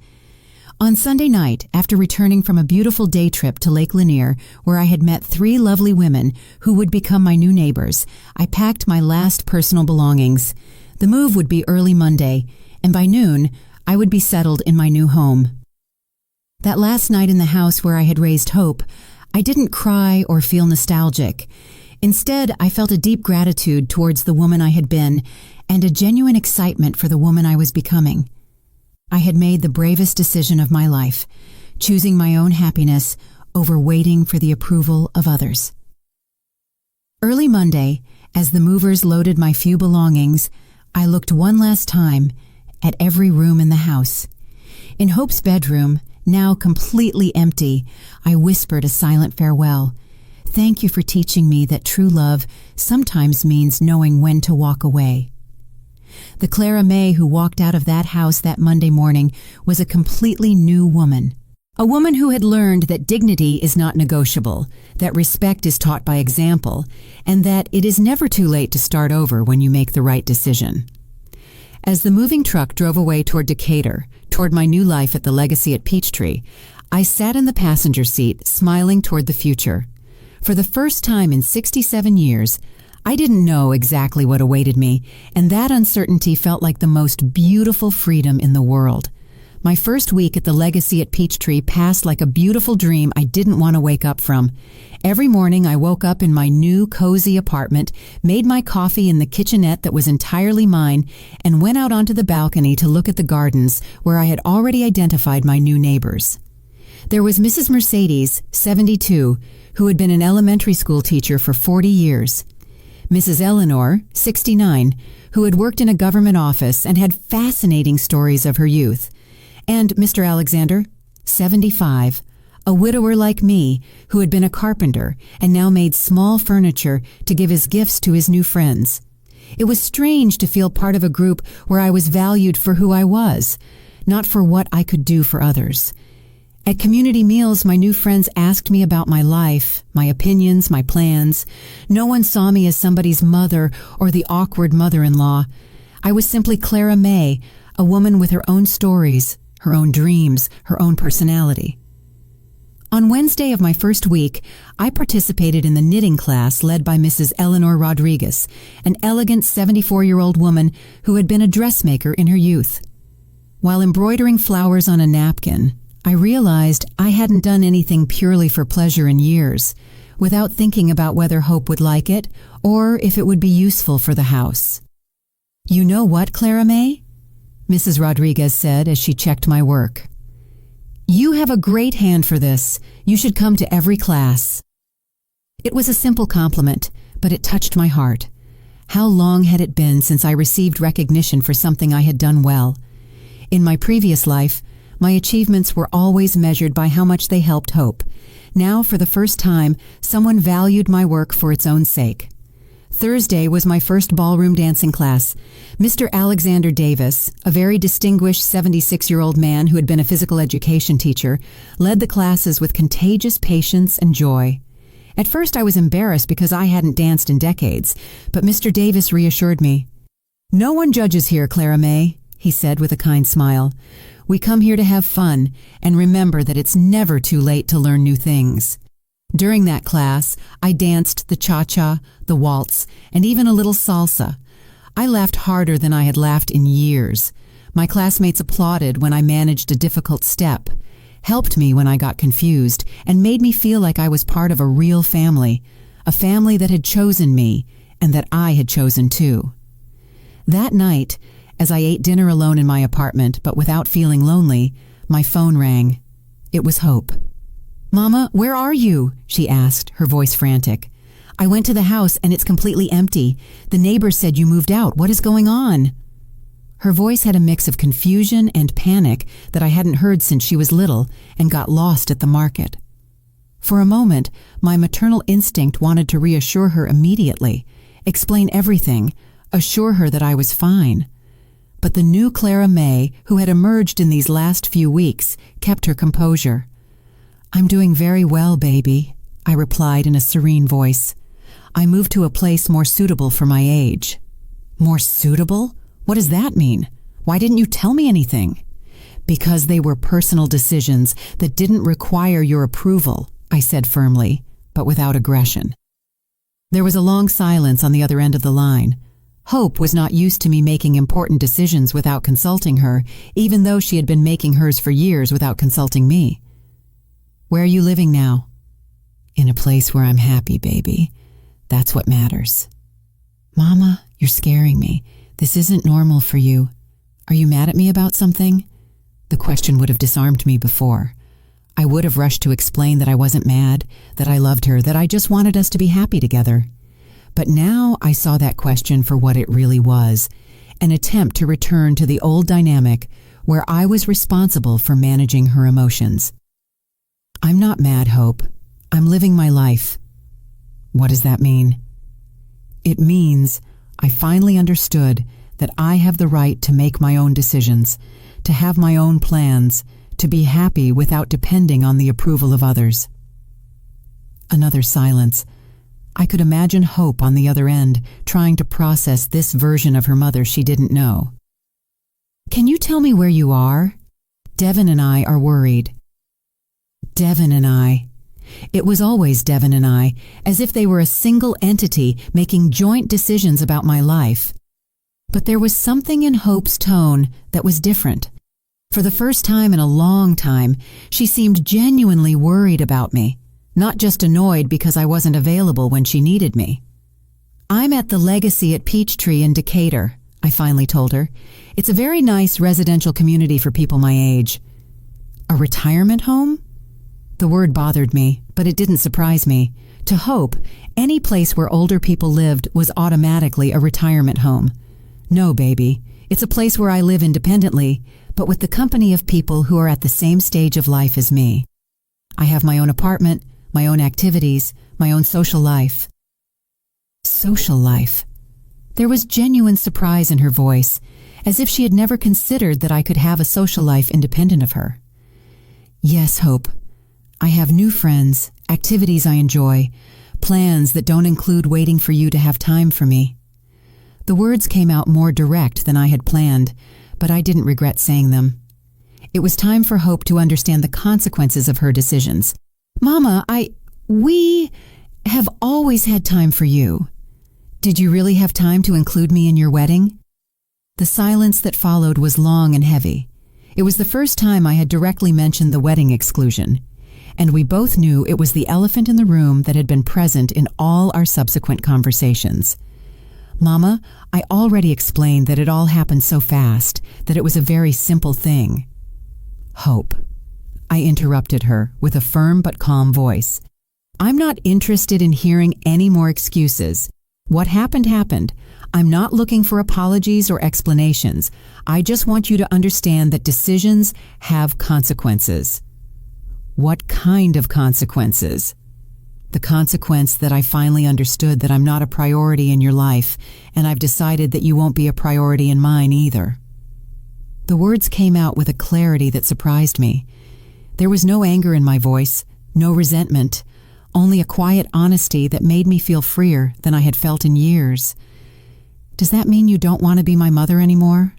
On Sunday night, after returning from a beautiful day trip to Lake Lanier, where I had met 3 lovely women who would become my new neighbors, I packed my last personal belongings. The move would be early Monday, and by noon, I would be settled in my new home. That last night in the house where I had raised Hope, I didn't cry or feel nostalgic. Instead, I felt a deep gratitude towards the woman I had been and a genuine excitement for the woman I was becoming. I had made the bravest decision of my life, choosing my own happiness over waiting for the approval of others. Early Monday, as the movers loaded my few belongings, I looked one last time at every room in the house. In Hope's bedroom, now completely empty, I whispered a silent farewell. Thank you for teaching me that true love sometimes means knowing when to walk away. The Clara May who walked out of that house that Monday morning was a completely new woman. A woman who had learned that dignity is not negotiable, that respect is taught by example, and that it is never too late to start over when you make the right decision. As the moving truck drove away toward Decatur, toward my new life at the Legacy at Peachtree, I sat in the passenger seat, smiling toward the future. For the first time in 67 years, I didn't know exactly what awaited me, and that uncertainty felt like the most beautiful freedom in the world. My first week at the Legacy at Peachtree passed like a beautiful dream I didn't want to wake up from. Every morning I woke up in my new cozy apartment, made my coffee in the kitchenette that was entirely mine, and went out onto the balcony to look at the gardens where I had already identified my new neighbors. There was Mrs. Mercedes, 72, who had been an elementary school teacher for 40 years. Mrs. Eleanor, 69, who had worked in a government office and had fascinating stories of her youth. And Mr. Alexander, 75, a widower like me who had been a carpenter and now made small furniture to give as gifts to his new friends. It was strange to feel part of a group where I was valued for who I was, not for what I could do for others. At community meals, my new friends asked me about my life, my opinions, my plans. No one saw me as somebody's mother or the awkward mother-in-law. I was simply Clara May, a woman with her own stories, her own dreams, her own personality. On Wednesday of my first week, I participated in the knitting class led by Mrs. Eleanor Rodriguez, an elegant 74-year-old woman who had been a dressmaker in her youth. While embroidering flowers on a napkin, I realized I hadn't done anything purely for pleasure in years, without thinking about whether Hope would like it or if it would be useful for the house. "You know what, Clara May?" Mrs. Rodriguez said as she checked my work. "You have a great hand for this. You should come to every class." It was a simple compliment, but it touched my heart. How long had it been since I received recognition for something I had done well? In my previous life, my achievements were always measured by how much they helped Hope. Now, for the first time, someone valued my work for its own sake. Thursday was my first ballroom dancing class. Mr. Alexander Davis, a very distinguished 76-year-old man who had been a physical education teacher, led the classes with contagious patience and joy. At first I was embarrassed because I hadn't danced in decades, but Mr. Davis reassured me. "No one judges here, Clara May," he said with a kind smile. "We come here to have fun and remember that it's never too late to learn new things." During that class, I danced the cha-cha, the waltz, and even a little salsa. I laughed harder than I had laughed in years. My classmates applauded when I managed a difficult step, helped me when I got confused, and made me feel like I was part of a real family, a family that had chosen me and that I had chosen too. That night, as I ate dinner alone in my apartment, but without feeling lonely, my phone rang. It was Hope. "Mama, where are you?" she asked, her voice frantic. "I went to the house and it's completely empty. The neighbors said you moved out. What is going on?" Her voice had a mix of confusion and panic that I hadn't heard since she was little and got lost at the market. For a moment, my maternal instinct wanted to reassure her immediately, explain everything, assure her that I was fine. But the new Clara May, who had emerged in these last few weeks, kept her composure. "I'm doing very well, baby," I replied in a serene voice. "I moved to a place more suitable for my age." "More suitable? What does that mean? Why didn't you tell me anything?" Because they were personal decisions that didn't require your approval, I said firmly, but without aggression. There was a long silence on the other end of the line. Hope was not used to me making important decisions without consulting her, even though she had been making hers for years without consulting me. Where are you living now? In a place where I'm happy, baby. That's what matters. Mama, you're scaring me. This isn't normal for you. Are you mad at me about something? The question would have disarmed me before. I would have rushed to explain that I wasn't mad, that I loved her, that I just wanted us to be happy together. But now I saw that question for what it really was, an attempt to return to the old dynamic where I was responsible for managing her emotions. I'm not mad, Hope. I'm living my life. What does that mean? It means I finally understood that I have the right to make my own decisions, to have my own plans, to be happy without depending on the approval of others. Another silence. I could imagine Hope on the other end, trying to process this version of her mother she didn't know. Can you tell me where you are? Devin and I are worried. Devin and I. It was always Devin and I, as if they were a single entity making joint decisions about my life. But there was something in Hope's tone that was different. For the first time in a long time, she seemed genuinely worried about me, not just annoyed because I wasn't available when she needed me. I'm at the Legacy at Peachtree in Decatur, I finally told her. It's a very nice residential community for people my age. A retirement home? The word bothered me, but it didn't surprise me. To Hope, any place where older people lived was automatically a retirement home. No, baby, it's a place where I live independently, but with the company of people who are at the same stage of life as me. I have my own apartment, my own activities, my own social life. Social life. There was genuine surprise in her voice, as if she had never considered that I could have a social life independent of her. Yes, Hope. I have new friends, activities I enjoy, plans that don't include waiting for you to have time for me. The words came out more direct than I had planned, but I didn't regret saying them. It was time for Hope to understand the consequences of her decisions. Mama, we have always had time for you. Did you really have time to include me in your wedding? The silence that followed was long and heavy. It was the first time I had directly mentioned the wedding exclusion, and we both knew it was the elephant in the room that had been present in all our subsequent conversations. Mama, I already explained that it all happened so fast, that it was a very simple thing. Hope. I interrupted her with a firm but calm voice. I'm not interested in hearing any more excuses. What happened happened. I'm not looking for apologies or explanations. I just want you to understand that decisions have consequences. What kind of consequences? The consequence that I finally understood that I'm not a priority in your life, and I've decided that you won't be a priority in mine either. The words came out with a clarity that surprised me. There was no anger in my voice, no resentment, only a quiet honesty that made me feel freer than I had felt in years. Does that mean you don't want to be my mother anymore?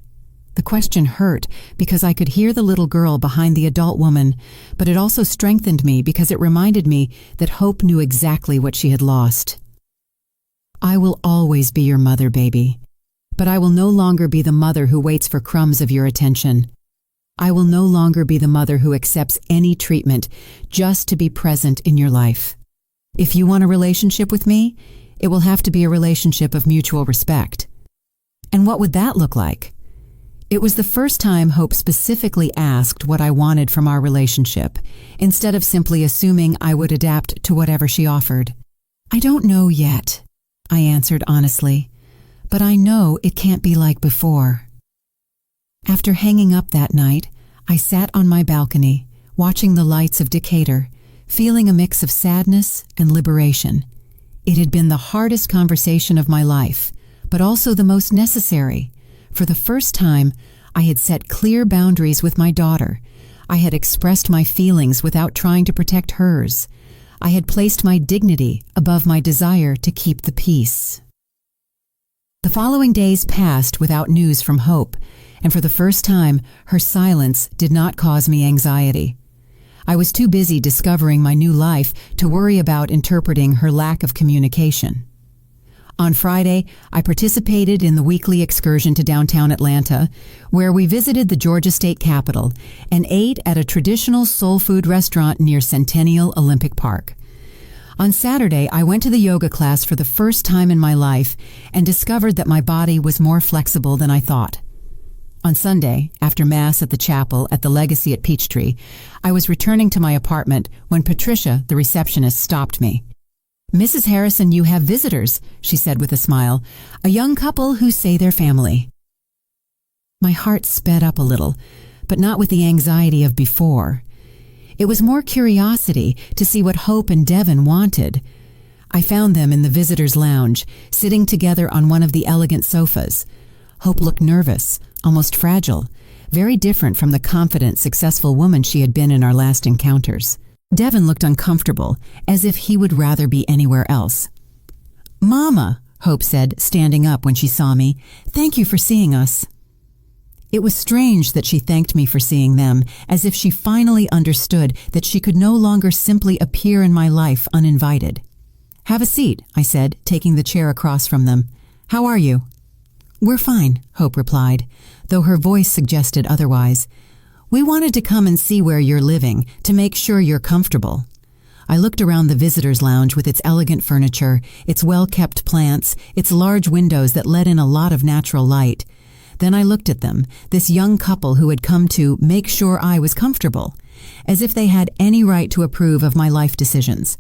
The question hurt because I could hear the little girl behind the adult woman, but it also strengthened me because it reminded me that Hope knew exactly what she had lost. I will always be your mother, baby, but I will no longer be the mother who waits for crumbs of your attention. I will no longer be the mother who accepts any treatment just to be present in your life. If you want a relationship with me, it will have to be a relationship of mutual respect. And what would that look like? It was the first time Hope specifically asked what I wanted from our relationship, instead of simply assuming I would adapt to whatever she offered. I don't know yet, I answered honestly, but I know it can't be like before. After hanging up that night, I sat on my balcony, watching the lights of Decatur, feeling a mix of sadness and liberation. It had been the hardest conversation of my life, but also the most necessary. For the first time, I had set clear boundaries with my daughter. I had expressed my feelings without trying to protect hers. I had placed my dignity above my desire to keep the peace. The following days passed without news from Hope, and for the first time, her silence did not cause me anxiety. I was too busy discovering my new life to worry about interpreting her lack of communication. On Friday, I participated in the weekly excursion to downtown Atlanta, where we visited the Georgia State Capitol and ate at a traditional soul food restaurant near Centennial Olympic Park. On Saturday, I went to the yoga class for the first time in my life and discovered that my body was more flexible than I thought. On Sunday, after Mass at the chapel at the Legacy at Peachtree, I was returning to my apartment when Patricia, the receptionist, stopped me. "Mrs. Harrison, you have visitors," she said with a smile, "a young couple who say they're family." My heart sped up a little, but not with the anxiety of before. It was more curiosity to see what Hope and Devin wanted. I found them in the visitors' lounge, sitting together on one of the elegant sofas. Hope looked nervous, almost fragile, very different from the confident, successful woman she had been in our last encounters. Devin looked uncomfortable, as if he would rather be anywhere else. "Mama," Hope said, standing up when she saw me, "thank you for seeing us." It was strange that she thanked me for seeing them, as if she finally understood that she could no longer simply appear in my life uninvited. "Have a seat," I said, taking the chair across from them. "How are you?" "We're fine," Hope replied, though her voice suggested otherwise. "We wanted to come and see where you're living, to make sure you're comfortable." I looked around the visitors' lounge with its elegant furniture, its well-kept plants, its large windows that let in a lot of natural light. Then I looked at them, this young couple who had come to make sure I was comfortable, as if they had any right to approve of my life decisions.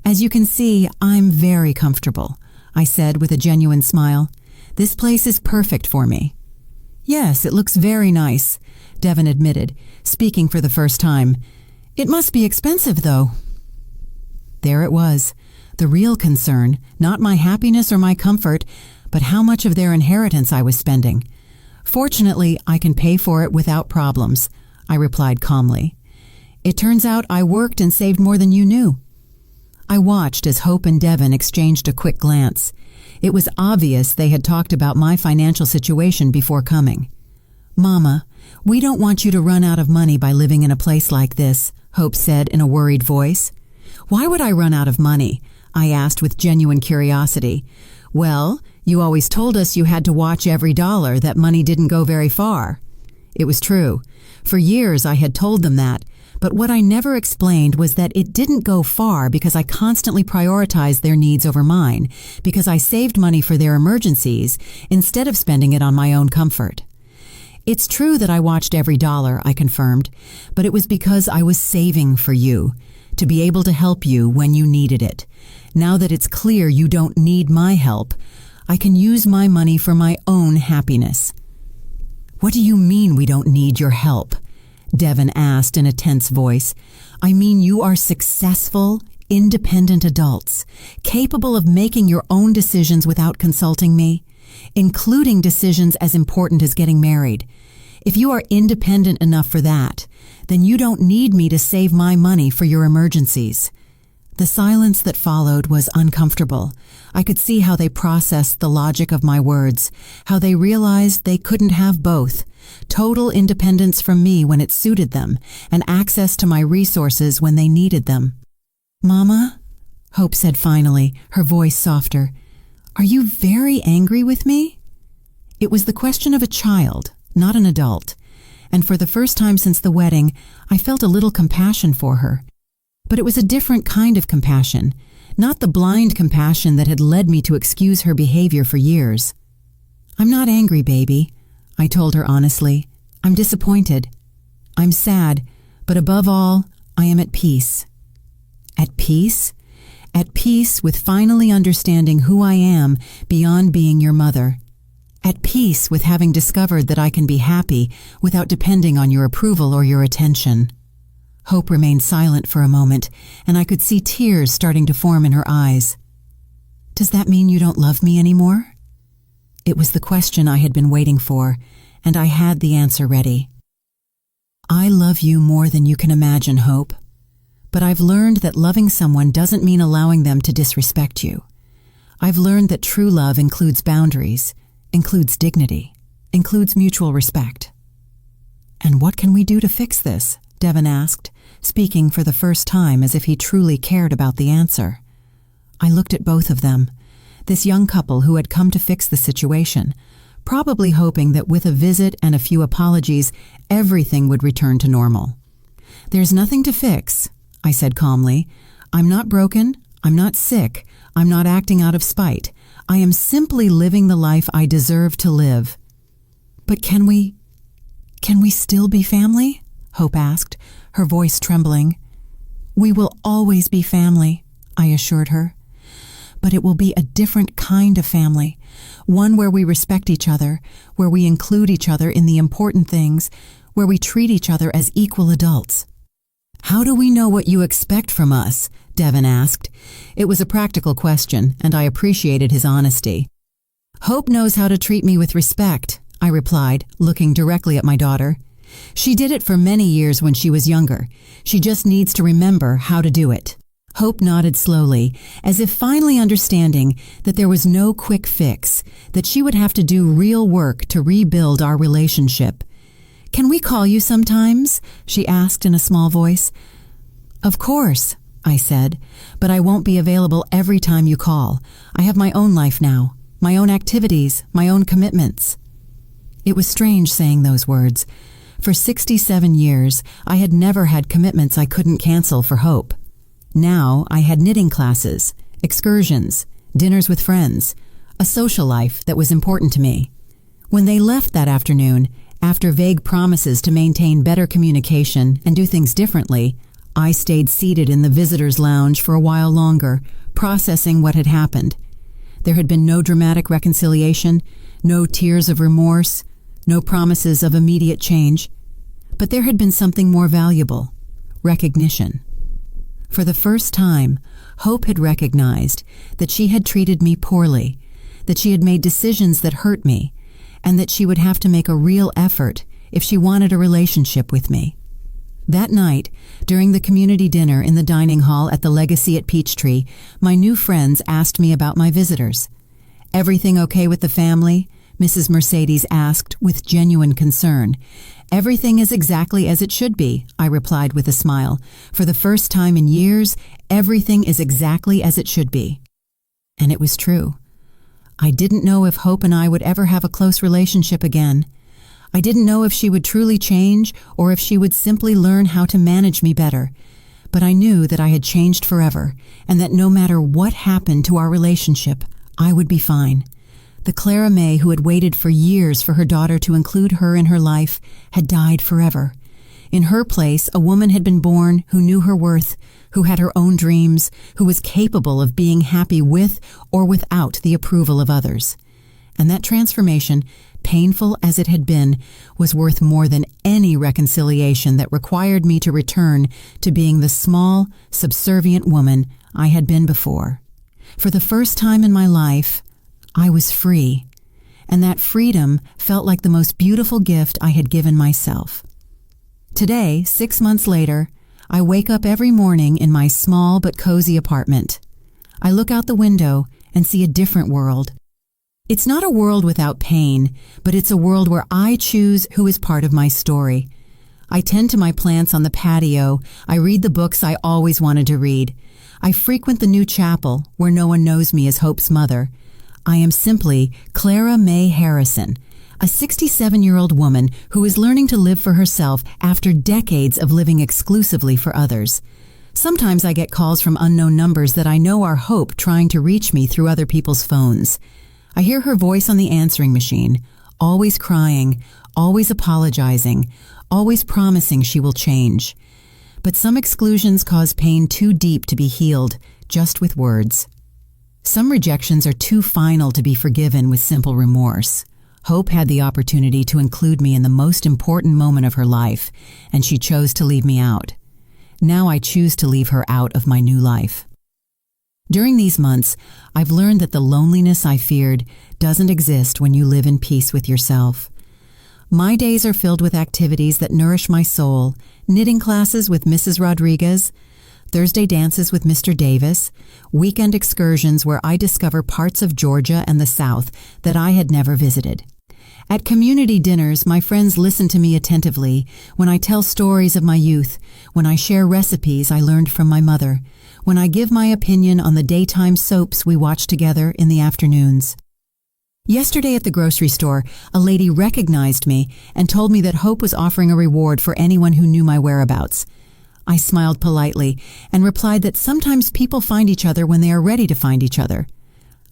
"As you can see, I'm very comfortable," I said with a genuine smile. "This place is perfect for me." "Yes, it looks very nice," Devin admitted, speaking for the first time. "It must be expensive, though." There it was, the real concern, not my happiness or my comfort, but how much of their inheritance I was spending. "Fortunately, I can pay for it without problems," I replied calmly. "It turns out I worked and saved more than you knew." I watched as Hope and Devin exchanged a quick glance. It was obvious they had talked about my financial situation before coming. "Mama, we don't want you to run out of money by living in a place like this," Hope said in a worried voice. "Why would I run out of money?" I asked with genuine curiosity. "Well, you always told us you had to watch every dollar, that money didn't go very far." It was true. For years I had told them that, but what I never explained was that it didn't go far because I constantly prioritized their needs over mine, because I saved money for their emergencies instead of spending it on my own comfort. "It's true that I watched every dollar," I confirmed, "but it was because I was saving for you, to be able to help you when you needed it. Now that it's clear you don't need my help, I can use my money for my own happiness." "What do you mean we don't need your help?" Devin asked in a tense voice. "I mean you are successful, independent adults, capable of making your own decisions without consulting me, including decisions as important as getting married. If you are independent enough for that, then you don't need me to save my money for your emergencies." The silence that followed was uncomfortable. I could see how they processed the logic of my words, how they realized they couldn't have both: total independence from me when it suited them, and access to my resources when they needed them. "Mama," Hope said finally, her voice softer, "are you very angry with me?" It was the question of a child, not an adult, and for the first time since the wedding, I felt a little compassion for her. But it was a different kind of compassion, not the blind compassion that had led me to excuse her behavior for years. "I'm not angry, baby," I told her honestly. "I'm disappointed. I'm sad, but above all, I am at peace." At peace? At peace with finally understanding who I am beyond being your mother. At peace with having discovered that I can be happy without depending on your approval or your attention. Hope remained silent for a moment, and I could see tears starting to form in her eyes. "Does that mean you don't love me anymore?" It was the question I had been waiting for, and I had the answer ready. "I love you more than you can imagine, Hope. But I've learned that loving someone doesn't mean allowing them to disrespect you. I've learned that true love includes boundaries, includes dignity." includes mutual respect. And what can we do to fix this? Devon asked, speaking for the first time as if he truly cared about the answer. I looked at both of them, this young couple who had come to fix the situation, probably hoping that with a visit and a few apologies, everything would return to normal. There's nothing to fix, I said calmly. I'm not broken, I'm not sick, I'm not acting out of spite. I am simply living the life I deserve to live. But can we still be family? Hope asked, her voice trembling. We will always be family, I assured her. But it will be a different kind of family, one where we respect each other, where we include each other in the important things, where we treat each other as equal adults. How do we know what you expect from us? Devon asked. It was a practical question, and I appreciated his honesty. Hope knows how to treat me with respect, I replied, looking directly at my daughter. She did it for many years when she was younger. She just needs to remember how to do it. Hope nodded slowly, as if finally understanding that there was no quick fix, that she would have to do real work to rebuild our relationship. Can we call you sometimes? She asked in a small voice. Of course, I said, but I won't be available every time you call. I have my own life now, my own activities, my own commitments. It was strange saying those words. For 67 years, I had never had commitments I couldn't cancel for Hope. Now I had knitting classes, excursions, dinners with friends, a social life that was important to me. When they left that afternoon, after vague promises to maintain better communication and do things differently, I stayed seated in the visitors' lounge for a while longer, processing what had happened. There had been no dramatic reconciliation, no tears of remorse, no promises of immediate change. But there had been something more valuable: recognition. For the first time, Hope had recognized that she had treated me poorly, that she had made decisions that hurt me, and that she would have to make a real effort if she wanted a relationship with me. That night, during the community dinner in the dining hall at the Legacy at Peachtree, my new friends asked me about my visitors. Everything okay with the family? Mrs. Mercedes asked with genuine concern. Everything is exactly as it should be, I replied with a smile. For the first time in years, everything is exactly as it should be. And it was true. I didn't know if Hope and I would ever have a close relationship again. I didn't know if she would truly change or if she would simply learn how to manage me better. But I knew that I had changed forever, and that no matter what happened to our relationship, I would be fine. The Clara May who had waited for years for her daughter to include her in her life had died forever. In her place, a woman had been born who knew her worth, who had her own dreams, who was capable of being happy with or without the approval of others. And that transformation, painful as it had been, was worth more than any reconciliation that required me to return to being the small, subservient woman I had been before. For the first time in my life, I was free, and that freedom felt like the most beautiful gift I had given myself. Today, 6 months later, I wake up every morning in my small but cozy apartment. I look out the window and see a different world. It's not a world without pain, but it's a world where I choose who is part of my story. I tend to my plants on the patio. I read the books I always wanted to read. I frequent the new chapel where no one knows me as Hope's mother. I am simply Clara May Harrison, a 67-year-old woman who is learning to live for herself after decades of living exclusively for others. Sometimes I get calls from unknown numbers that I know are Hope trying to reach me through other people's phones. I hear her voice on the answering machine, always crying, always apologizing, always promising she will change. But some exclusions cause pain too deep to be healed just with words. Some rejections are too final to be forgiven with simple remorse. Hope had the opportunity to include me in the most important moment of her life, and she chose to leave me out. Now I choose to leave her out of my new life. During these months, I've learned that the loneliness I feared doesn't exist when you live in peace with yourself. My days are filled with activities that nourish my soul: knitting classes with Mrs. Rodriguez, Thursday dances with Mr. Davis, weekend excursions where I discover parts of Georgia and the South that I had never visited. At community dinners, my friends listen to me attentively when I tell stories of my youth, when I share recipes I learned from my mother, when I give my opinion on the daytime soaps we watch together in the afternoons. Yesterday at the grocery store, a lady recognized me and told me that Hope was offering a reward for anyone who knew my whereabouts. I smiled politely and replied that sometimes people find each other when they are ready to find each other.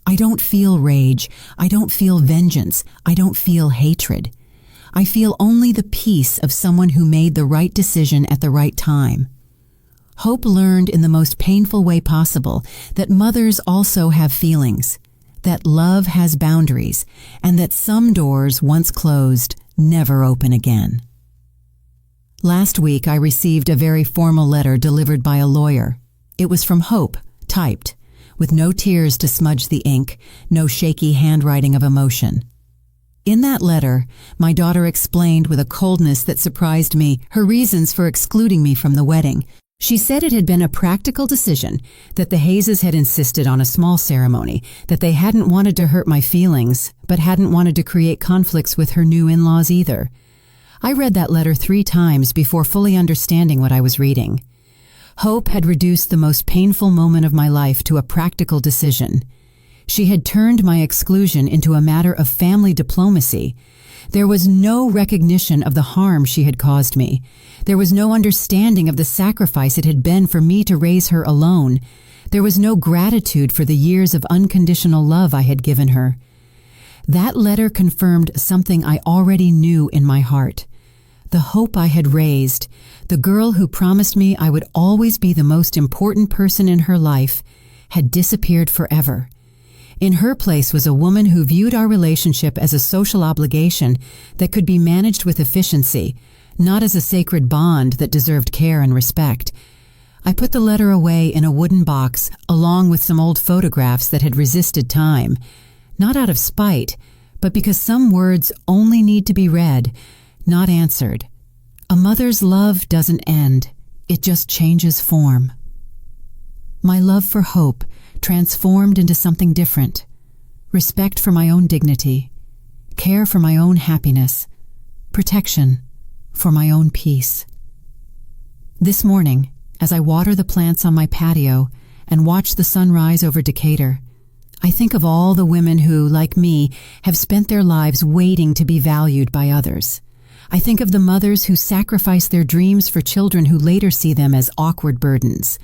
I don't feel rage. I don't feel vengeance. I don't feel hatred. I feel only the peace of someone who made the right decision at the right time. Hope learned in the most painful way possible that mothers also have feelings, that love has boundaries, and that some doors once closed never open again. Last week, I received a very formal letter delivered by a lawyer. It was from Hope, typed, with no tears to smudge the ink, no shaky handwriting of emotion. In that letter, my daughter explained with a coldness that surprised me her reasons for excluding me from the wedding. She said it had been a practical decision, that the Hayes had insisted on a small ceremony, that they hadn't wanted to hurt my feelings, but hadn't wanted to create conflicts with her new in-laws either. I read that letter 3 times before fully understanding what I was reading. Hope had reduced the most painful moment of my life to a practical decision. She had turned my exclusion into a matter of family diplomacy. There was no recognition of the harm she had caused me. There was no understanding of the sacrifice it had been for me to raise her alone. There was no gratitude for the years of unconditional love I had given her. That letter confirmed something I already knew in my heart. The Hope I had raised, the girl who promised me I would always be the most important person in her life, had disappeared forever. In her place was a woman who viewed our relationship as a social obligation that could be managed with efficiency, not as a sacred bond that deserved care and respect. I put the letter away in a wooden box along with some old photographs that had resisted time, not out of spite, but because some words only need to be read, not answered. A mother's love doesn't end, it just changes form. My love for Hope transformed into something different. Respect for my own dignity, care for my own happiness, protection for my own peace. This morning, as I water the plants on my patio and watch the sun rise over Decatur, I think of all the women who, like me, have spent their lives waiting to be valued by others. I think of the mothers who sacrifice their dreams for children who later see them as awkward burdens.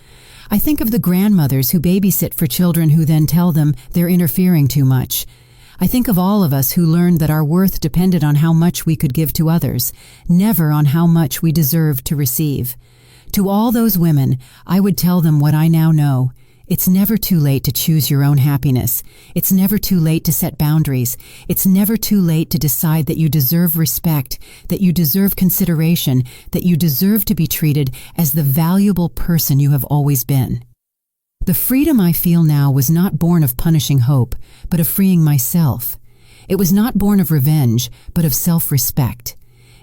I think of the grandmothers who babysit for children who then tell them they're interfering too much. I think of all of us who learned that our worth depended on how much we could give to others, never on how much we deserved to receive. To all those women, I would tell them what I now know. It's never too late to choose your own happiness. It's never too late to set boundaries. It's never too late to decide that you deserve respect, that you deserve consideration, that you deserve to be treated as the valuable person you have always been. The freedom I feel now was not born of punishing Hope, but of freeing myself. It was not born of revenge, but of self-respect.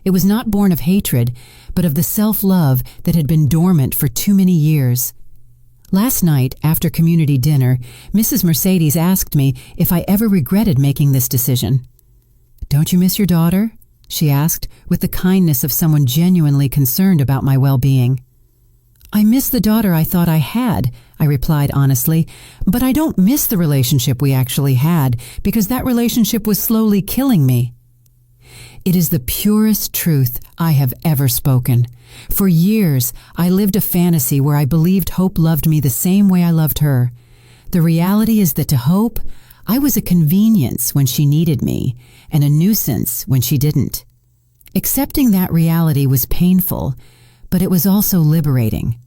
It was not born of hatred, but of the self-love that had been dormant for too many years. Last night, after community dinner, Mrs. Mercedes asked me if I ever regretted making this decision. "Don't you miss your daughter?" she asked, with the kindness of someone genuinely concerned about my well-being. "I miss the daughter I thought I had," I replied honestly, "but I don't miss the relationship we actually had, because that relationship was slowly killing me." It is the purest truth I have ever spoken. For years, I lived a fantasy where I believed Hope loved me the same way I loved her. The reality is that to Hope, I was a convenience when she needed me, and a nuisance when she didn't. Accepting that reality was painful, but it was also liberating.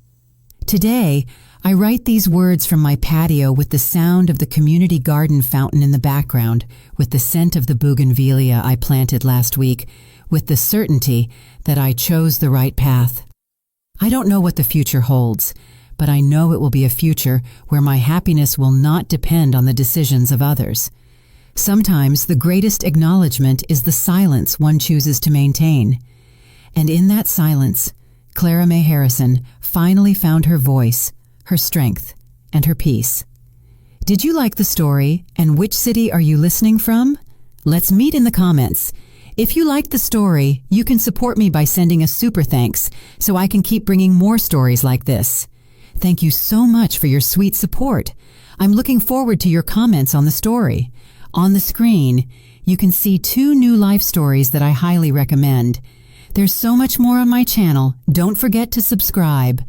Today, I write these words from my patio with the sound of the community garden fountain in the background, with the scent of the bougainvillea I planted last week, with the certainty that I chose the right path. I don't know what the future holds, but I know it will be a future where my happiness will not depend on the decisions of others. Sometimes the greatest acknowledgement is the silence one chooses to maintain. And in that silence, Clara May Harrison finally found her voice, her strength, and her peace. Did you like the story, and which city are you listening from? Let's meet in the comments. If you liked the story, you can support me by sending a super thanks so I can keep bringing more stories like this. Thank you so much for your sweet support. I'm looking forward to your comments on the story. On the screen, you can see 2 new life stories that I highly recommend. There's so much more on my channel. Don't forget to subscribe.